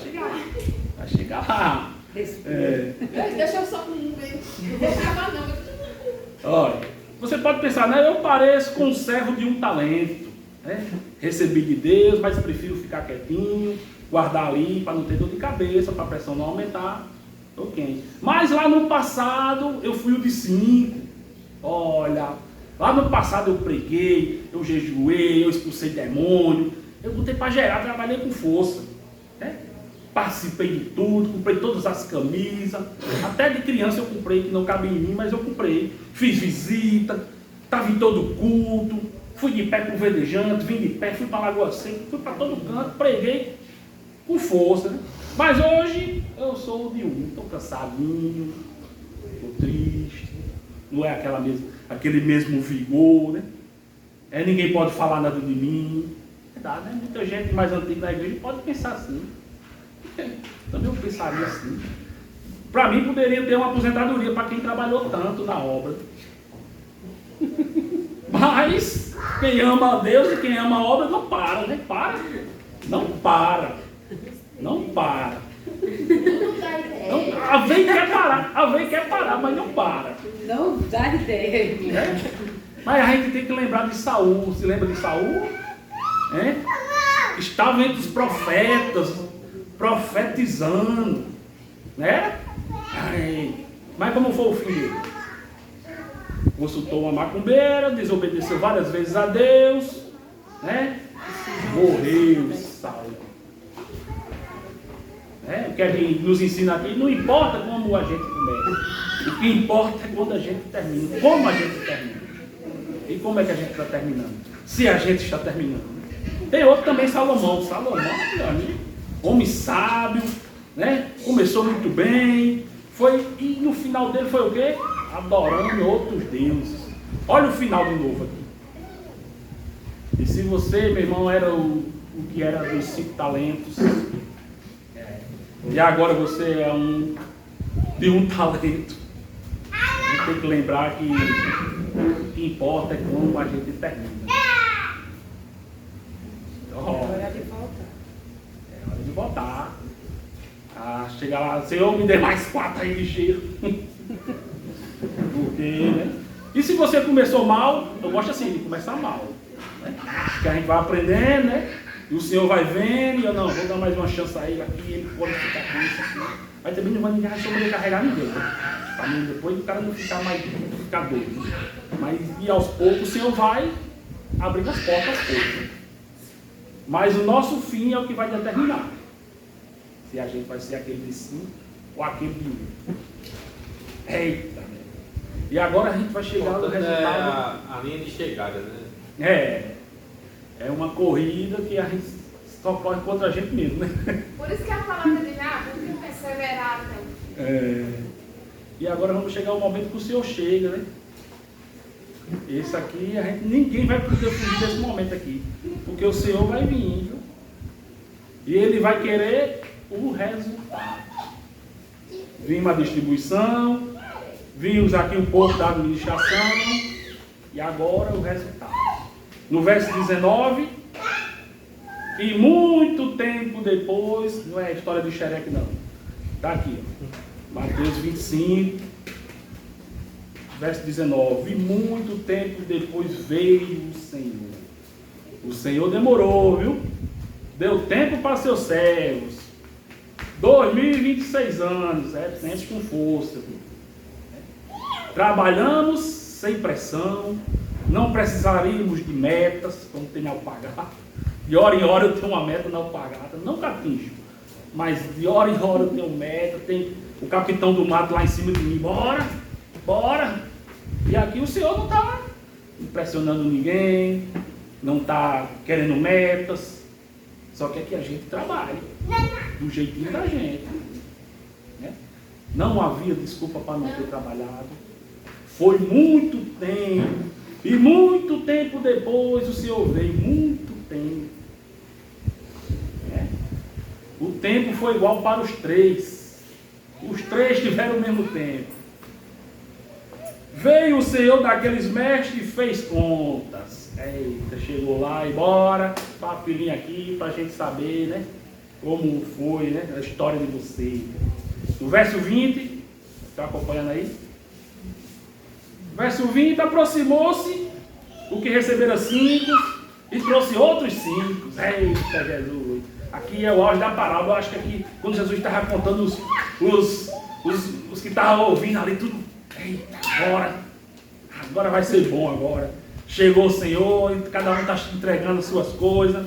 chegar lá. Deixa eu só com um mesmo. Não vou acabar não. Olha, você pode pensar, né? Eu pareço com um servo de 1 talento. Né? Recebi de Deus, mas prefiro ficar quietinho, guardar ali para não ter dor de cabeça, para a pressão não aumentar. Ok. Mas lá no passado eu fui o de 5. Olha, lá no passado eu preguei, eu jejuei, eu expulsei demônio, eu botei para gerar, trabalhei com força. Né? Participei de tudo, comprei todas as camisas, até de criança eu comprei, que não cabe em mim, mas eu comprei. Fiz visita, estava em todo culto, fui de pé para o Verdejante, vim de pé, fui para a Lagoa Seca, fui para todo canto, preguei com força. Né? Mas hoje eu sou de 1, estou cansadinho, estou triste, não é aquele mesmo vigor, né? Ninguém pode falar nada de mim. Verdade, né? Muita gente mais antiga na igreja pode pensar assim. Também eu pensaria assim. Para mim poderia ter uma aposentadoria para quem trabalhou tanto na obra. Mas quem ama a Deus e quem ama a obra não para, né? Não para. Não, a vez quer parar, mas não para. Não dá ideia. Mas a gente tem que lembrar de Saul. Se lembra de Saul? Estava entre os profetas, profetizando, né? Mas como foi o fim dele? Consultou uma macumbeira, desobedeceu várias vezes a Deus, né? Morreu Saul. O que a gente nos ensina aqui, não importa como a gente começa, o que importa é quando a gente termina, como a gente termina. E como é que a gente está terminando? Se a gente está terminando. Tem outro também, Salomão, meu amigo, homem sábio, né? Começou muito bem, e no final dele foi o quê? Adorando outros deuses. Olha o final de novo aqui. E se você, meu irmão, era o que era dos 5 talentos, e agora você é de 1 talento, a gente tem que lembrar que o que importa é como a gente termina. É hora de voltar. É hora de voltar. Chegar lá, Senhor, me dê mais 4 aí de cheiro. Porque, né? E se você começou mal, eu gosto assim de começar mal. Né? Que a gente vai aprendendo, né? E o Senhor vai vendo, e eu não, vou dar mais uma chance a ele aqui, ele pode ficar com isso aqui. Mas também não vai ninguém sobrecarregar ninguém, né? Para mim depois o cara não ficar doido. Mas e aos poucos o Senhor vai abrindo as portas todas. Mas o nosso fim é o que vai determinar. Se a gente vai ser aquele de 5 ou aquele de 1. Eita, né? E agora a gente vai chegar no resultado. A linha de chegada, né? É uma corrida que a gente só corre contra a gente mesmo, né? Por isso que a palavra diz, vamos perseverar, né? E agora vamos chegar ao momento que o Senhor chega, né? Esse aqui, ninguém vai poder fugir desse momento aqui. Porque o Senhor vai vir, viu? E Ele vai querer o resultado. Vimos a distribuição, vimos aqui um pouco da administração, e agora o resultado. No verso 19, e muito tempo depois, não é a história de Xereque não, está aqui, Mateus 25, verso 19. E muito tempo depois veio o Senhor. O Senhor demorou, viu? Deu tempo para seus servos. 2026 anos, tempo com força. Viu? Trabalhamos sem pressão, não precisaríamos de metas, como tem na Alpagata. De hora em hora eu tenho uma meta na Alpagata, nunca atinjo, mas de hora em hora eu tenho meta, tem o capitão do mato lá em cima de mim, bora, bora. E aqui o Senhor não está impressionando ninguém, não está querendo metas, só quer que a gente trabalhe, do jeitinho da gente. Né? Não havia desculpa para não ter trabalhado. Foi muito tempo, e muito tempo depois o Senhor veio, muito tempo. O tempo foi igual para os três tiveram o mesmo tempo. Veio o Senhor daqueles mestres e fez contas. Eita, chegou lá e bora, papilinho aqui para a gente saber, né, como foi, né, a história de você. No verso 20, está acompanhando aí? Verso 20, aproximou-se o que recebera 5 e trouxe outros 5. Eita, Jesus! Aqui é o auge da parábola. Eu acho que aqui, quando Jesus estava contando os que estavam ouvindo ali, tudo. Eita, agora vai ser bom agora. Chegou o Senhor e cada um está entregando suas coisas.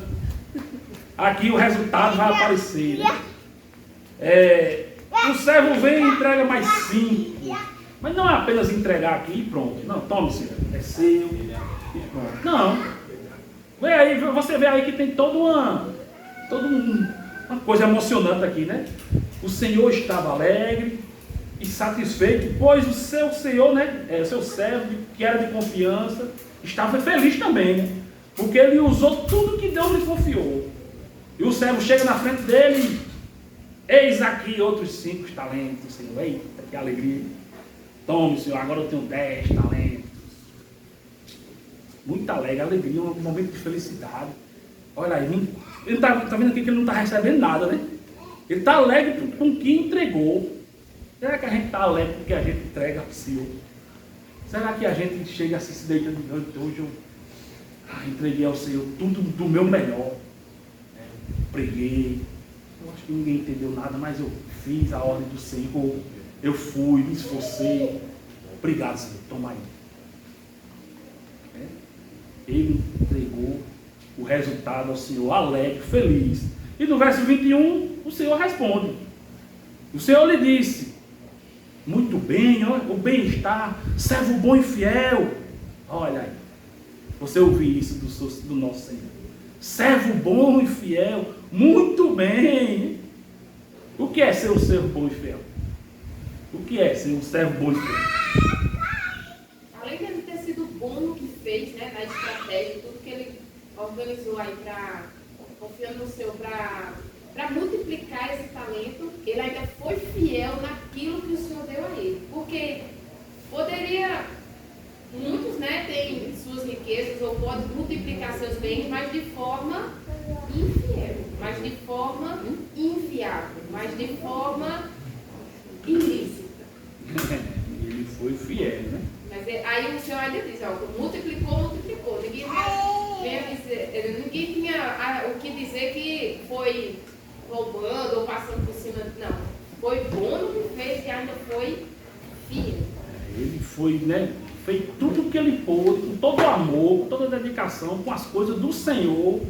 Aqui o resultado vai aparecer. Né? O servo vem e entrega mais 5. Mas não é apenas entregar aqui e pronto. Não, tome, Senhor, é seu e pronto. Não. Você vê aí que tem toda uma coisa emocionante aqui, né? O Senhor estava alegre e satisfeito, pois o seu Senhor, né? O seu servo, que era de confiança, estava feliz também, né? Porque ele usou tudo que Deus lhe confiou. E o servo chega na frente dele e eis aqui outros 5 talentos, Senhor. Eita, que alegria. Tome, Senhor, agora eu tenho 10 talentos. Muito alegre, alegria, um momento de felicidade. Olha aí, ele está vendo aqui que ele não está recebendo nada, né? Ele está alegre com o que entregou. Será que a gente está alegre com o que a gente entrega para o Senhor? Será que a gente chega assim, se deitando diante hoje? Eu entreguei ao Senhor tudo do meu melhor. Preguei. Eu acho que ninguém entendeu nada, mas eu fiz a ordem do Senhor. Eu fui, me esforcei. Obrigado, Senhor. Toma aí. Ele entregou o resultado ao Senhor, alegre, feliz. E no verso 21, o Senhor responde. O Senhor lhe disse: muito bem, o bem-estar, servo bom e fiel. Olha aí, você ouviu isso do nosso Senhor. Servo bom e fiel, muito bem. O que é ser um servo bom e fiel? O que é ser um servo bom e fiel? Além de ele ter sido bom no que fez, né, na estratégia, tudo que ele organizou aí confiando no Senhor para multiplicar esse talento, ele ainda foi fiel naquilo que o Senhor deu a ele. Porque poderia, muitos, né, têm suas riquezas ou podem multiplicar seus bens, mas de forma infiel, mas de forma inviável, mas de forma ilícita. Ele foi fiel, né? Mas aí o Senhor ainda diz, multiplicou. Ninguém tinha o que dizer que foi roubando ou passando por cima. Não. Foi bom no que fez e ainda foi fiel. Ele foi, né? Fez tudo o que ele pôde, com todo o amor, com toda a dedicação, com as coisas do Senhor. O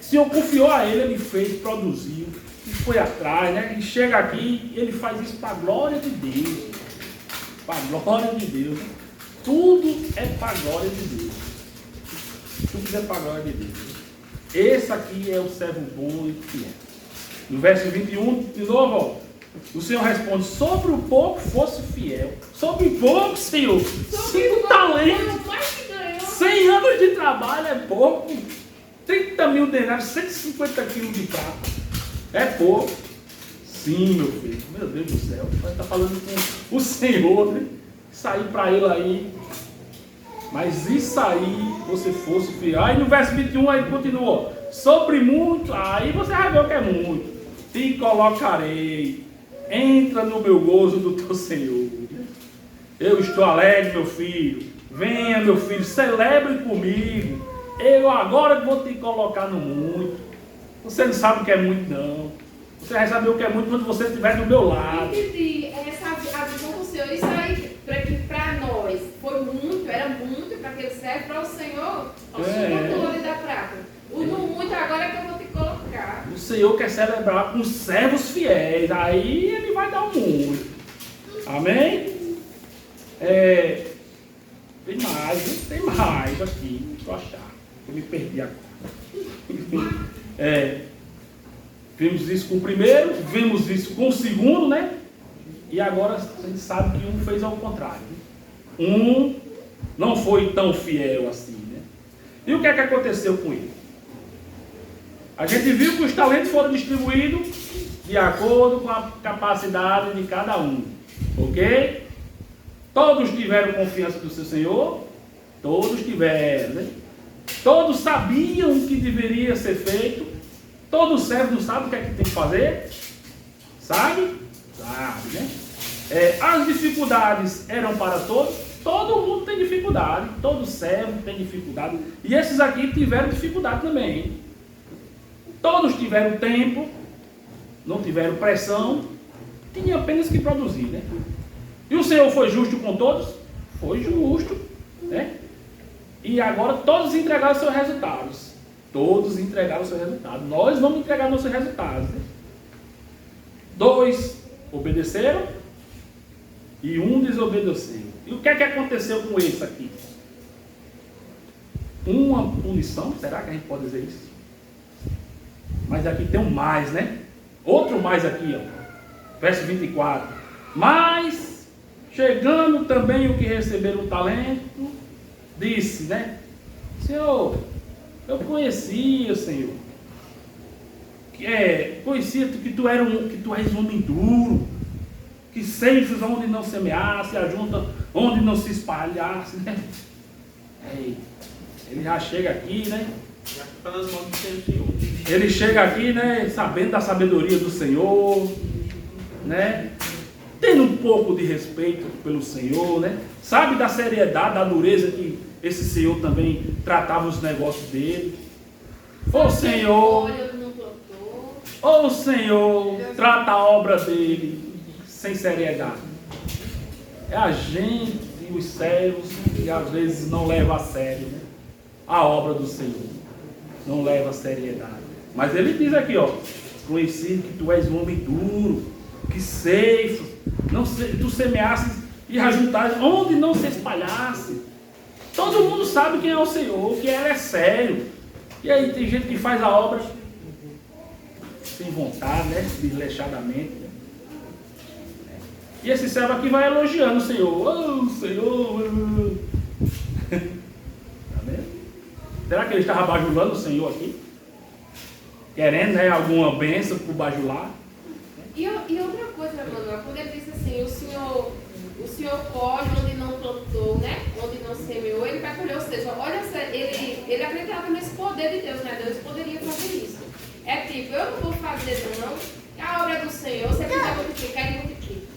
Senhor confiou a ele, ele fez, produziu, e foi atrás, né? E chega aqui, ele faz isso para a glória de Deus. Para a glória de Deus. Tudo é para a glória de Deus. Tudo é para a glória de Deus. Esse aqui é o servo bom e fiel. No verso 21, de novo, o Senhor responde: sobre o pouco fosse fiel. Sobre o pouco, Senhor. 5 talentos. 100 anos de trabalho é pouco. 30 mil denários, 150 quilos de prata. É pouco. Sim, meu filho. Meu Deus do céu. Você está falando com o Senhor, né? Sair para ele aí. Mas isso aí, você fosse fiel. Aí no verso 21, aí continua. Sobre muito, aí você vai ver o que é muito. Te colocarei entra no meu gozo do teu Senhor. Eu estou alegre, meu filho. Venha, meu filho, celebre comigo. Eu agora vou te colocar no muito. Você não sabe o que é muito, não. Você vai saber o que é muito quando você estiver do meu lado. Entendi. A visão do Senhor, isso aí, para nós, foi muito, era muito para aquele servo, para o Senhor, o Senhor da prata. O no muito agora é que eu vou te colocar. O Senhor quer celebrar com servos fiéis. Aí Ele vai dar um muito. Amém? Tem mais aqui. Deixa eu achar. Eu me perdi agora. Vimos isso com o primeiro, vimos isso com o segundo, né? E agora a gente sabe que um fez ao contrário. Um não foi tão fiel assim, né? E o que é que aconteceu com ele? A gente viu que os talentos foram distribuídos de acordo com a capacidade de cada um. Ok? Todos tiveram confiança do seu Senhor? Todos tiveram, né? Todos sabiam o que deveria ser feito? Todo servo não sabe o que é que tem que fazer? Sabe? Sabe, né? As dificuldades eram para todos? Todo mundo tem dificuldade. Todo servo tem dificuldade. E esses aqui tiveram dificuldade também, hein? Todos tiveram tempo, não tiveram pressão, tinha apenas que produzir, né? E o Senhor foi justo com todos? Foi justo, né? E agora todos entregaram seus resultados. Todos entregaram seus resultados. Nós vamos entregar nossos resultados, né? 2 obedeceram e 1 desobedeceu. E o que é que aconteceu com esse aqui? Uma punição? Será que a gente pode dizer isso? Mas aqui tem um mais, né? Outro mais aqui, ó. Verso 24. Mas, chegando também o que receberam o talento, disse, né? Senhor, eu conhecia, Senhor. Conhecia que tu és um homem duro, que ceifas onde não semeasse, ajunta onde não se espalhasse, né? Ele já chega aqui, né? Ele chega aqui, né? Sabendo da sabedoria do Senhor, né? Tendo um pouco de respeito pelo Senhor, né? Sabe da seriedade, da dureza que esse Senhor também tratava os negócios dele. O Senhor trata a obra dele sem seriedade. É a gente e os servos que às vezes não leva a sério, né? A obra do Senhor. Não leva a seriedade. Mas ele diz aqui, ó: conheci que tu és um homem duro, que ceifas, tu semeasses e ajuntares onde não se espalhasse. Todo mundo sabe quem é o Senhor, que Ele é sério. E aí tem gente que faz a obra sem vontade, né? Desleixadamente. Né? E esse servo aqui vai elogiando o Senhor. Oh, Senhor! Tá vendo? Será que ele estava bajulando o Senhor aqui? Querendo, né, alguma bênção por bajular? E outra coisa, Manuel, quando ele disse assim, o Senhor colhe onde não plantou, né? Onde não semeou, ele vai colher. Ou seja, olha, ele acreditava nesse poder de Deus, né? Deus poderia fazer isso. É tipo, eu não vou fazer não, a obra do Senhor, se ele quiser multiplicar, ele multiplica.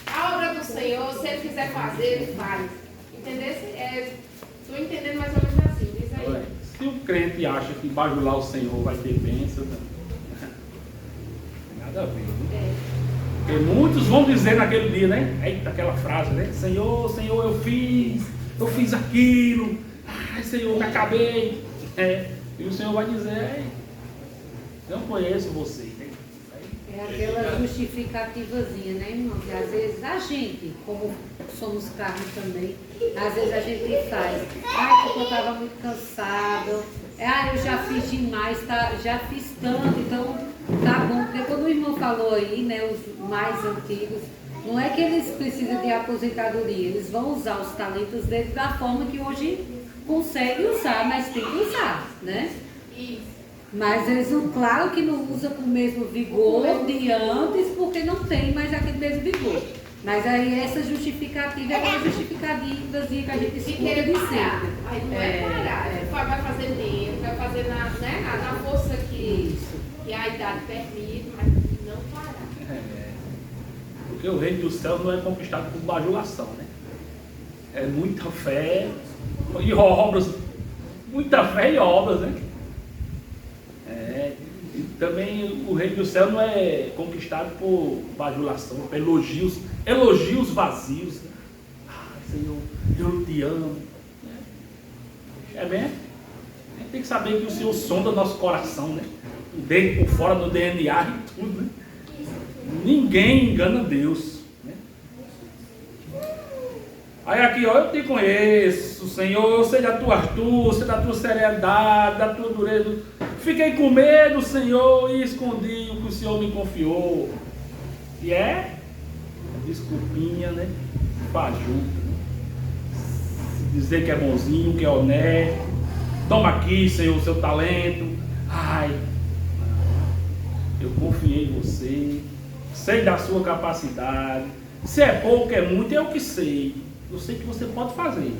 A obra do Senhor, se ele quiser fazer, ele faz. Entendeu? Estou entendendo mais ou menos assim, diz aí. Se o crente acha que bajular o Senhor vai ter bênção, não tem nada a ver, né? Porque muitos vão dizer naquele dia, né? Eita, aquela frase, né? Senhor, Senhor, eu fiz aquilo. Ai, Senhor, me acabei. E o Senhor vai dizer, não conheço você. É aquela justificativazinha, né, irmão? Que às vezes a gente, como somos carne também, às vezes a gente faz. Porque eu estava muito cansado. Eu já fiz demais, já fiz tanto, então tá bom. Porque quando o irmão falou aí, né, os mais antigos, não é que eles precisam de aposentadoria, eles vão usar os talentos deles da forma que hoje conseguem usar, mas tem que usar, né? Isso. Mas eles não, claro que não usam com o mesmo vigor de antes, porque não tem mais aquele mesmo vigor. Mas aí essa justificativa é aquela justificativa que a gente escuta de sempre. Aí não é parar, vai fazer tempo, vai fazer na força que a idade permite, mas não parar. Porque o reino dos céus não é conquistado por bajulação, né? É muita fé e obras. Muita fé e obras, né? E também o reino do céu não é conquistado por bajulação, por elogios vazios. Né? Senhor, eu te amo. É bem? A gente tem que saber que o Senhor sonda nosso coração, né? Por dentro, por fora, no DNA e tudo, né? Ninguém engana Deus. Né? Aí aqui, ó, eu te conheço, Senhor, eu sei da tua astúcia, da tua seriedade, da tua dureza. Fiquei com medo, Senhor, e escondi o que o Senhor me confiou. E é desculpinha, né? Fajuta. Dizer que é bonzinho, que é honesto. Toma aqui, Senhor, o seu talento. Ai, eu confiei em você. Sei da sua capacidade. Se é pouco, é muito, é o que sei. Eu sei que você pode fazer.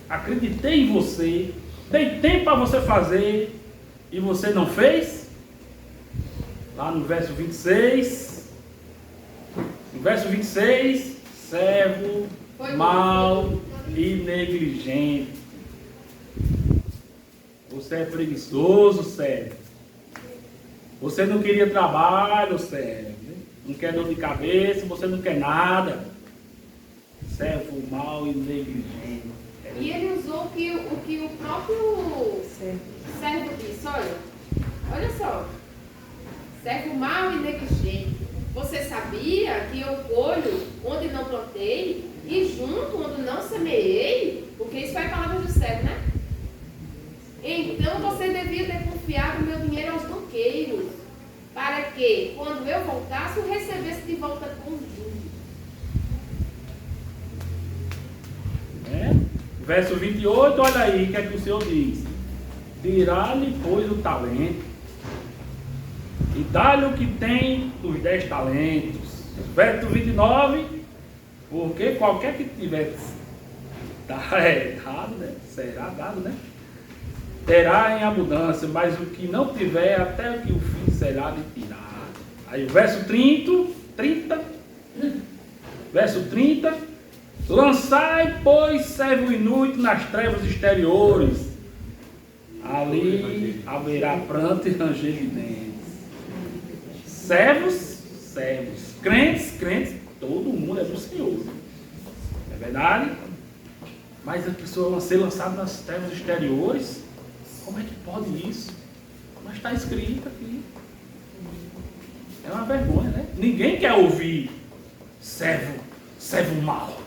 Acreditei em você. Dei tempo para você fazer. E você não fez? Lá no verso 26. No verso 26. Servo mau e negligente. Você é preguiçoso, servo. Você não queria trabalho, servo. Não quer dor de cabeça, você não quer nada. Servo mau e negligente. E ele usou o que o próprio servo disse. Olha só. Servo mau e negligente. Você sabia que eu colho onde não plantei e junto onde não semeei? Porque isso foi a palavra do servo, né? Então você devia ter confiado o meu dinheiro aos banqueiros, para que, quando eu voltasse, eu recebesse de volta com juros. Verso 28, olha aí o que é que o Senhor diz. Tirar-lhe, pois, o talento, e dá-lhe o que tem dos 10 talentos. Verso 29, porque qualquer que tiver errado, né? Será dado, né? Terá em abundância, mas o que não tiver, até o que o fim será lhe tirado. Aí o verso 30, verso 30, lançai, pois, servo inútil nas trevas exteriores, ali haverá pranto e ranger de dentes. Servos, crentes, todo mundo é do Senhor, é verdade? Mas a pessoa vai ser lançada nas trevas exteriores. Como é que pode isso? Mas está escrito aqui. É uma vergonha, né? Ninguém quer ouvir servo mau,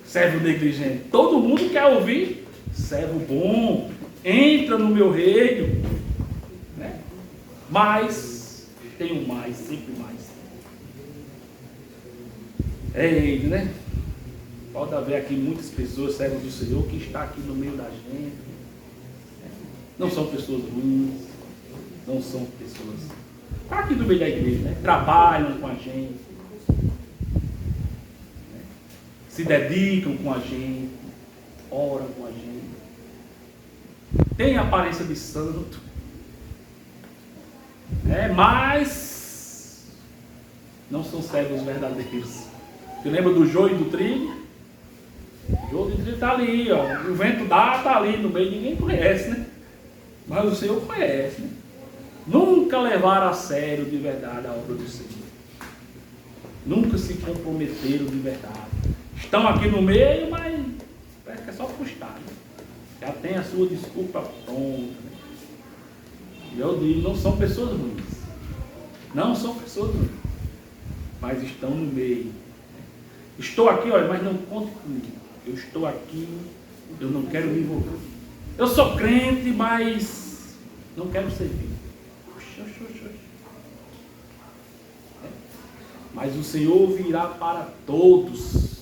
servo negligente. Todo mundo quer ouvir servo bom, entra no meu reino, né? Mas tenho mais, sempre mais. Eita, né? Pode haver aqui muitas pessoas, servos do Senhor, que está aqui no meio da gente. Não são pessoas ruins, não são pessoas. Está aqui no meio da igreja, né? Trabalham com a gente, né? Se dedicam com a gente, oram com a gente, têm aparência de santo, né? Mas não são servos verdadeiros. Você lembra do joio e do trigo? O joio do trigo está ali, ó. O vento dá, está ali no meio, ninguém conhece, né? Mas o Senhor conhece, né? Nunca levaram a sério de verdade a obra do Senhor. Nunca se comprometeram de verdade. Estão aqui no meio, mas parece que é só custar, né? Já tem a sua desculpa pronta, né? E eu digo, não são pessoas ruins. Não são pessoas ruins. Mas estão no meio. Estou aqui, olha, mas não conte comigo. Eu estou aqui, eu não quero me envolver. Eu sou crente, mas não quero servir. Mas o Senhor virá para todos.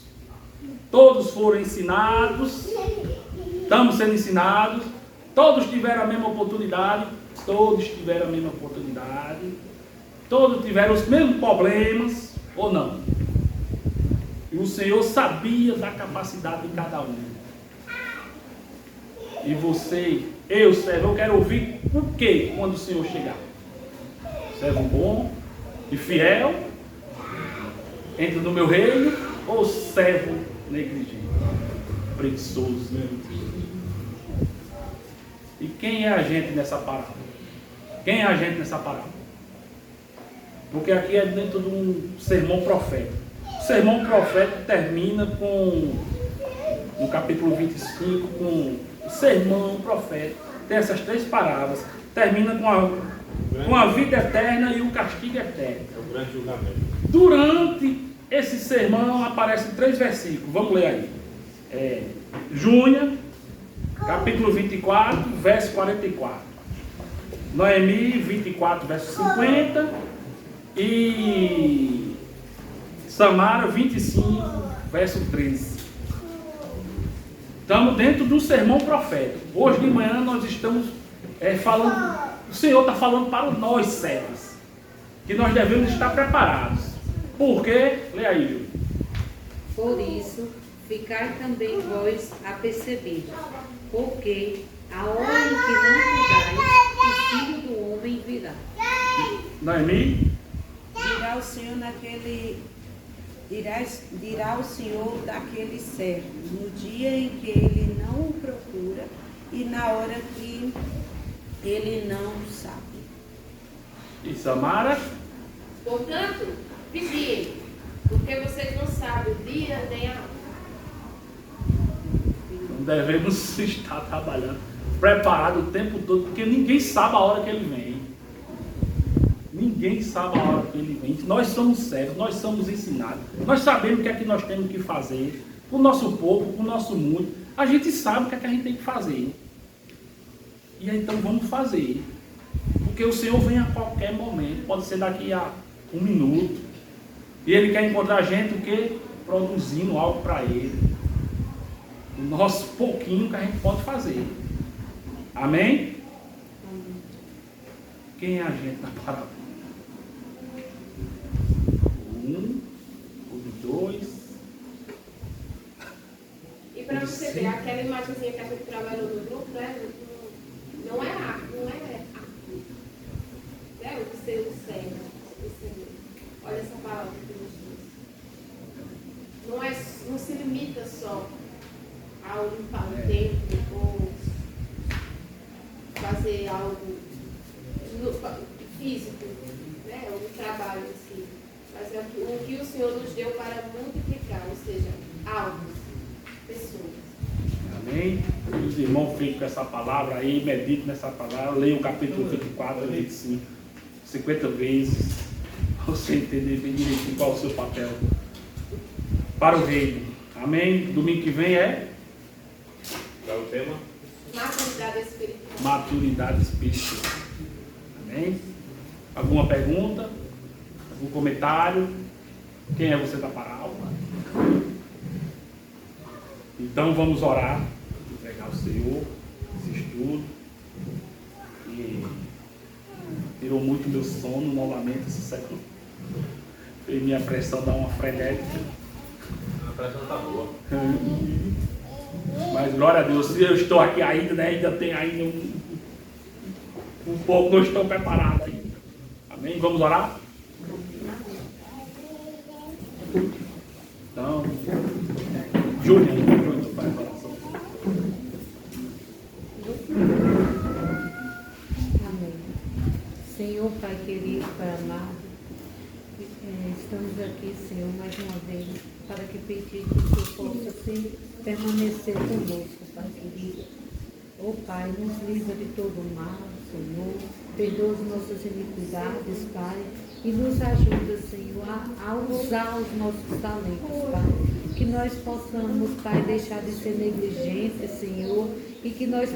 Todos foram ensinados. Estamos sendo ensinados. Todos tiveram a mesma oportunidade. Todos tiveram a mesma oportunidade. Todos tiveram os mesmos problemas, ou não? E o Senhor sabia da capacidade de cada um. E você, eu, servo, eu quero ouvir o que quando o Senhor chegar? Servo bom e fiel, entra no meu reino, ou servo negligente, preguiçoso. E quem é a gente nessa parábola? Quem é a gente nessa parábola? Porque aqui é dentro de um sermão profético. O sermão profético termina no capítulo 25, com o sermão profético. Tem essas 3 parábolas. Termina com a vida eterna e o castigo eterno. É o grande julgamento. Durante esse sermão aparecem 3 versículos. Vamos ler aí. Júnia, capítulo 24, verso 44. Noemi, 24, verso 50. E Samara, 25, verso 13. Estamos dentro do sermão profético. Hoje de manhã nós estamos falando. O Senhor está falando para nós, servos, que nós devemos estar preparados. Por quê? Lê aí, Júlio. Por isso, ficai também vós apercebidos, porque a hora em que não julgais, o Filho do Homem virá. Noemi? Dirá o Senhor daquele servo, no dia em que ele não o procura e na hora que ele não sabe. E Samara? Portanto, vigiem, porque vocês não sabem o dia nem a hora. Não devemos estar trabalhando, preparados o tempo todo, porque ninguém sabe a hora que ele vem. Ninguém sabe a hora que ele vem. Nós somos servos, nós somos ensinados. Nós sabemos o que é que nós temos que fazer com o nosso povo, com o nosso mundo. A gente sabe o que é que a gente tem que fazer. E aí, então vamos fazer. Porque o Senhor vem a qualquer momento. Pode ser daqui a 1 minuto. E Ele quer encontrar a gente o quê? Produzindo algo para Ele. O nosso pouquinho que a gente pode fazer. Amém? Quem é a gente na parábola? 1, 2. E para você ver, aquela imagenzinha que a gente trabalhou no grupo, né? Não é arco, não é arco. É o que ser o cego. Olha essa palavra que Deus diz. Não se limita só ao limpar o templo ou fazer algo físico, né? O trabalho em si. Mas é o que o Senhor nos deu para multiplicar, ou seja, almas, pessoas. Amém? Os irmãos ficam com essa palavra aí, meditem nessa palavra, leiam o capítulo 24 e 25, 50 vezes, para você entender bem direitinho qual é o seu papel para o reino. Amém? Domingo que vem é? Qual é o tema? Maturidade espiritual. Maturidade espiritual. Amém? Alguma pergunta? Algum comentário? Quem é você da parábola? Então vamos orar, entregar ao Senhor esse estudo. E tirou muito meu sono novamente esse século. Fez minha pressão dar uma frenética. A pressão está boa. Mas glória a Deus, se eu estou aqui ainda, né, ainda tem ainda um pouco, não estou preparado ainda. Amém? Vamos orar? Então, Júlia, faz a oração. Amém. Senhor, Pai querido, Pai amado, estamos aqui, Senhor, mais uma vez, para que pedir que o Senhor possa sempre permanecer conosco, Pai querido. Ó Pai, nos livra de todo mal, Senhor, perdoa as nossas iniquidades, Pai, e nos ajuda, Senhor, a usar os nossos talentos, Pai. Que nós possamos, Pai, deixar de ser negligentes, Senhor, e que nós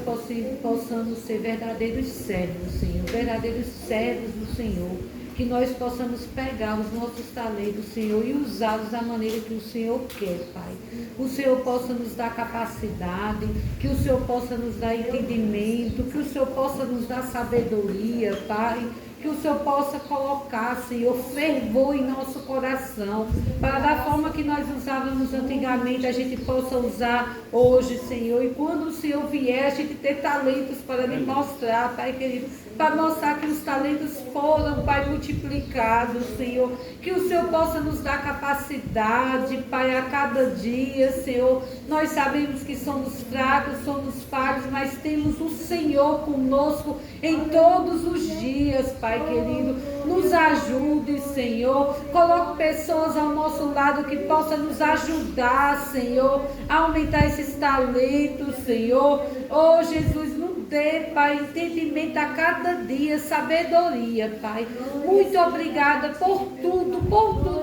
possamos ser verdadeiros servos, Senhor, verdadeiros servos do Senhor. Que nós possamos pegar os nossos talentos, Senhor, e usá-los da maneira que o Senhor quer, Pai. O Senhor possa nos dar capacidade, que o Senhor possa nos dar entendimento, que o Senhor possa nos dar sabedoria, Pai. Que o Senhor possa colocar, Senhor, fervor em nosso coração, para da forma que nós usávamos antigamente, a gente possa usar hoje, Senhor. E quando o Senhor vier, a gente ter talentos para lhe mostrar, Pai querido, para mostrar que os talentos foram, Pai, multiplicado, Senhor. Que o Senhor possa nos dar capacidade, Pai, a cada dia, Senhor. Nós sabemos que somos fracos, somos falhos, mas temos o Senhor conosco em todos os dias, Pai querido. Nos ajude, Senhor. Coloque pessoas ao nosso lado que possam nos ajudar, Senhor, a aumentar esses talentos, Senhor. Oh, Jesus, nos dê, Pai, entendimento a cada dia, sabedoria, Pai. Muito obrigada por tudo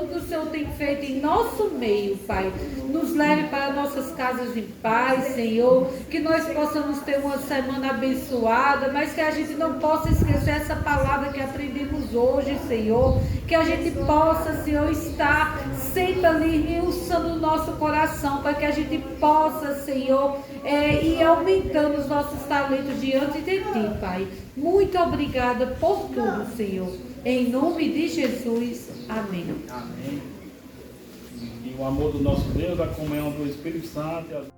que o Senhor tem feito em nosso meio, Pai. Nos leve para nossas casas em paz, Senhor. Que nós possamos ter uma semana abençoada, mas que a gente não possa esquecer essa palavra que aprendemos hoje, Senhor. Que a gente possa, Senhor, estar sempre ali enulçando o nosso coração, para que a gente possa, Senhor, ir aumentando os nossos talentos diante de Ti, Pai. Muito obrigada por tudo, Senhor. Em nome de Jesus. Amém. Amém. E o amor do nosso Deus, a comunhão do Espírito Santo.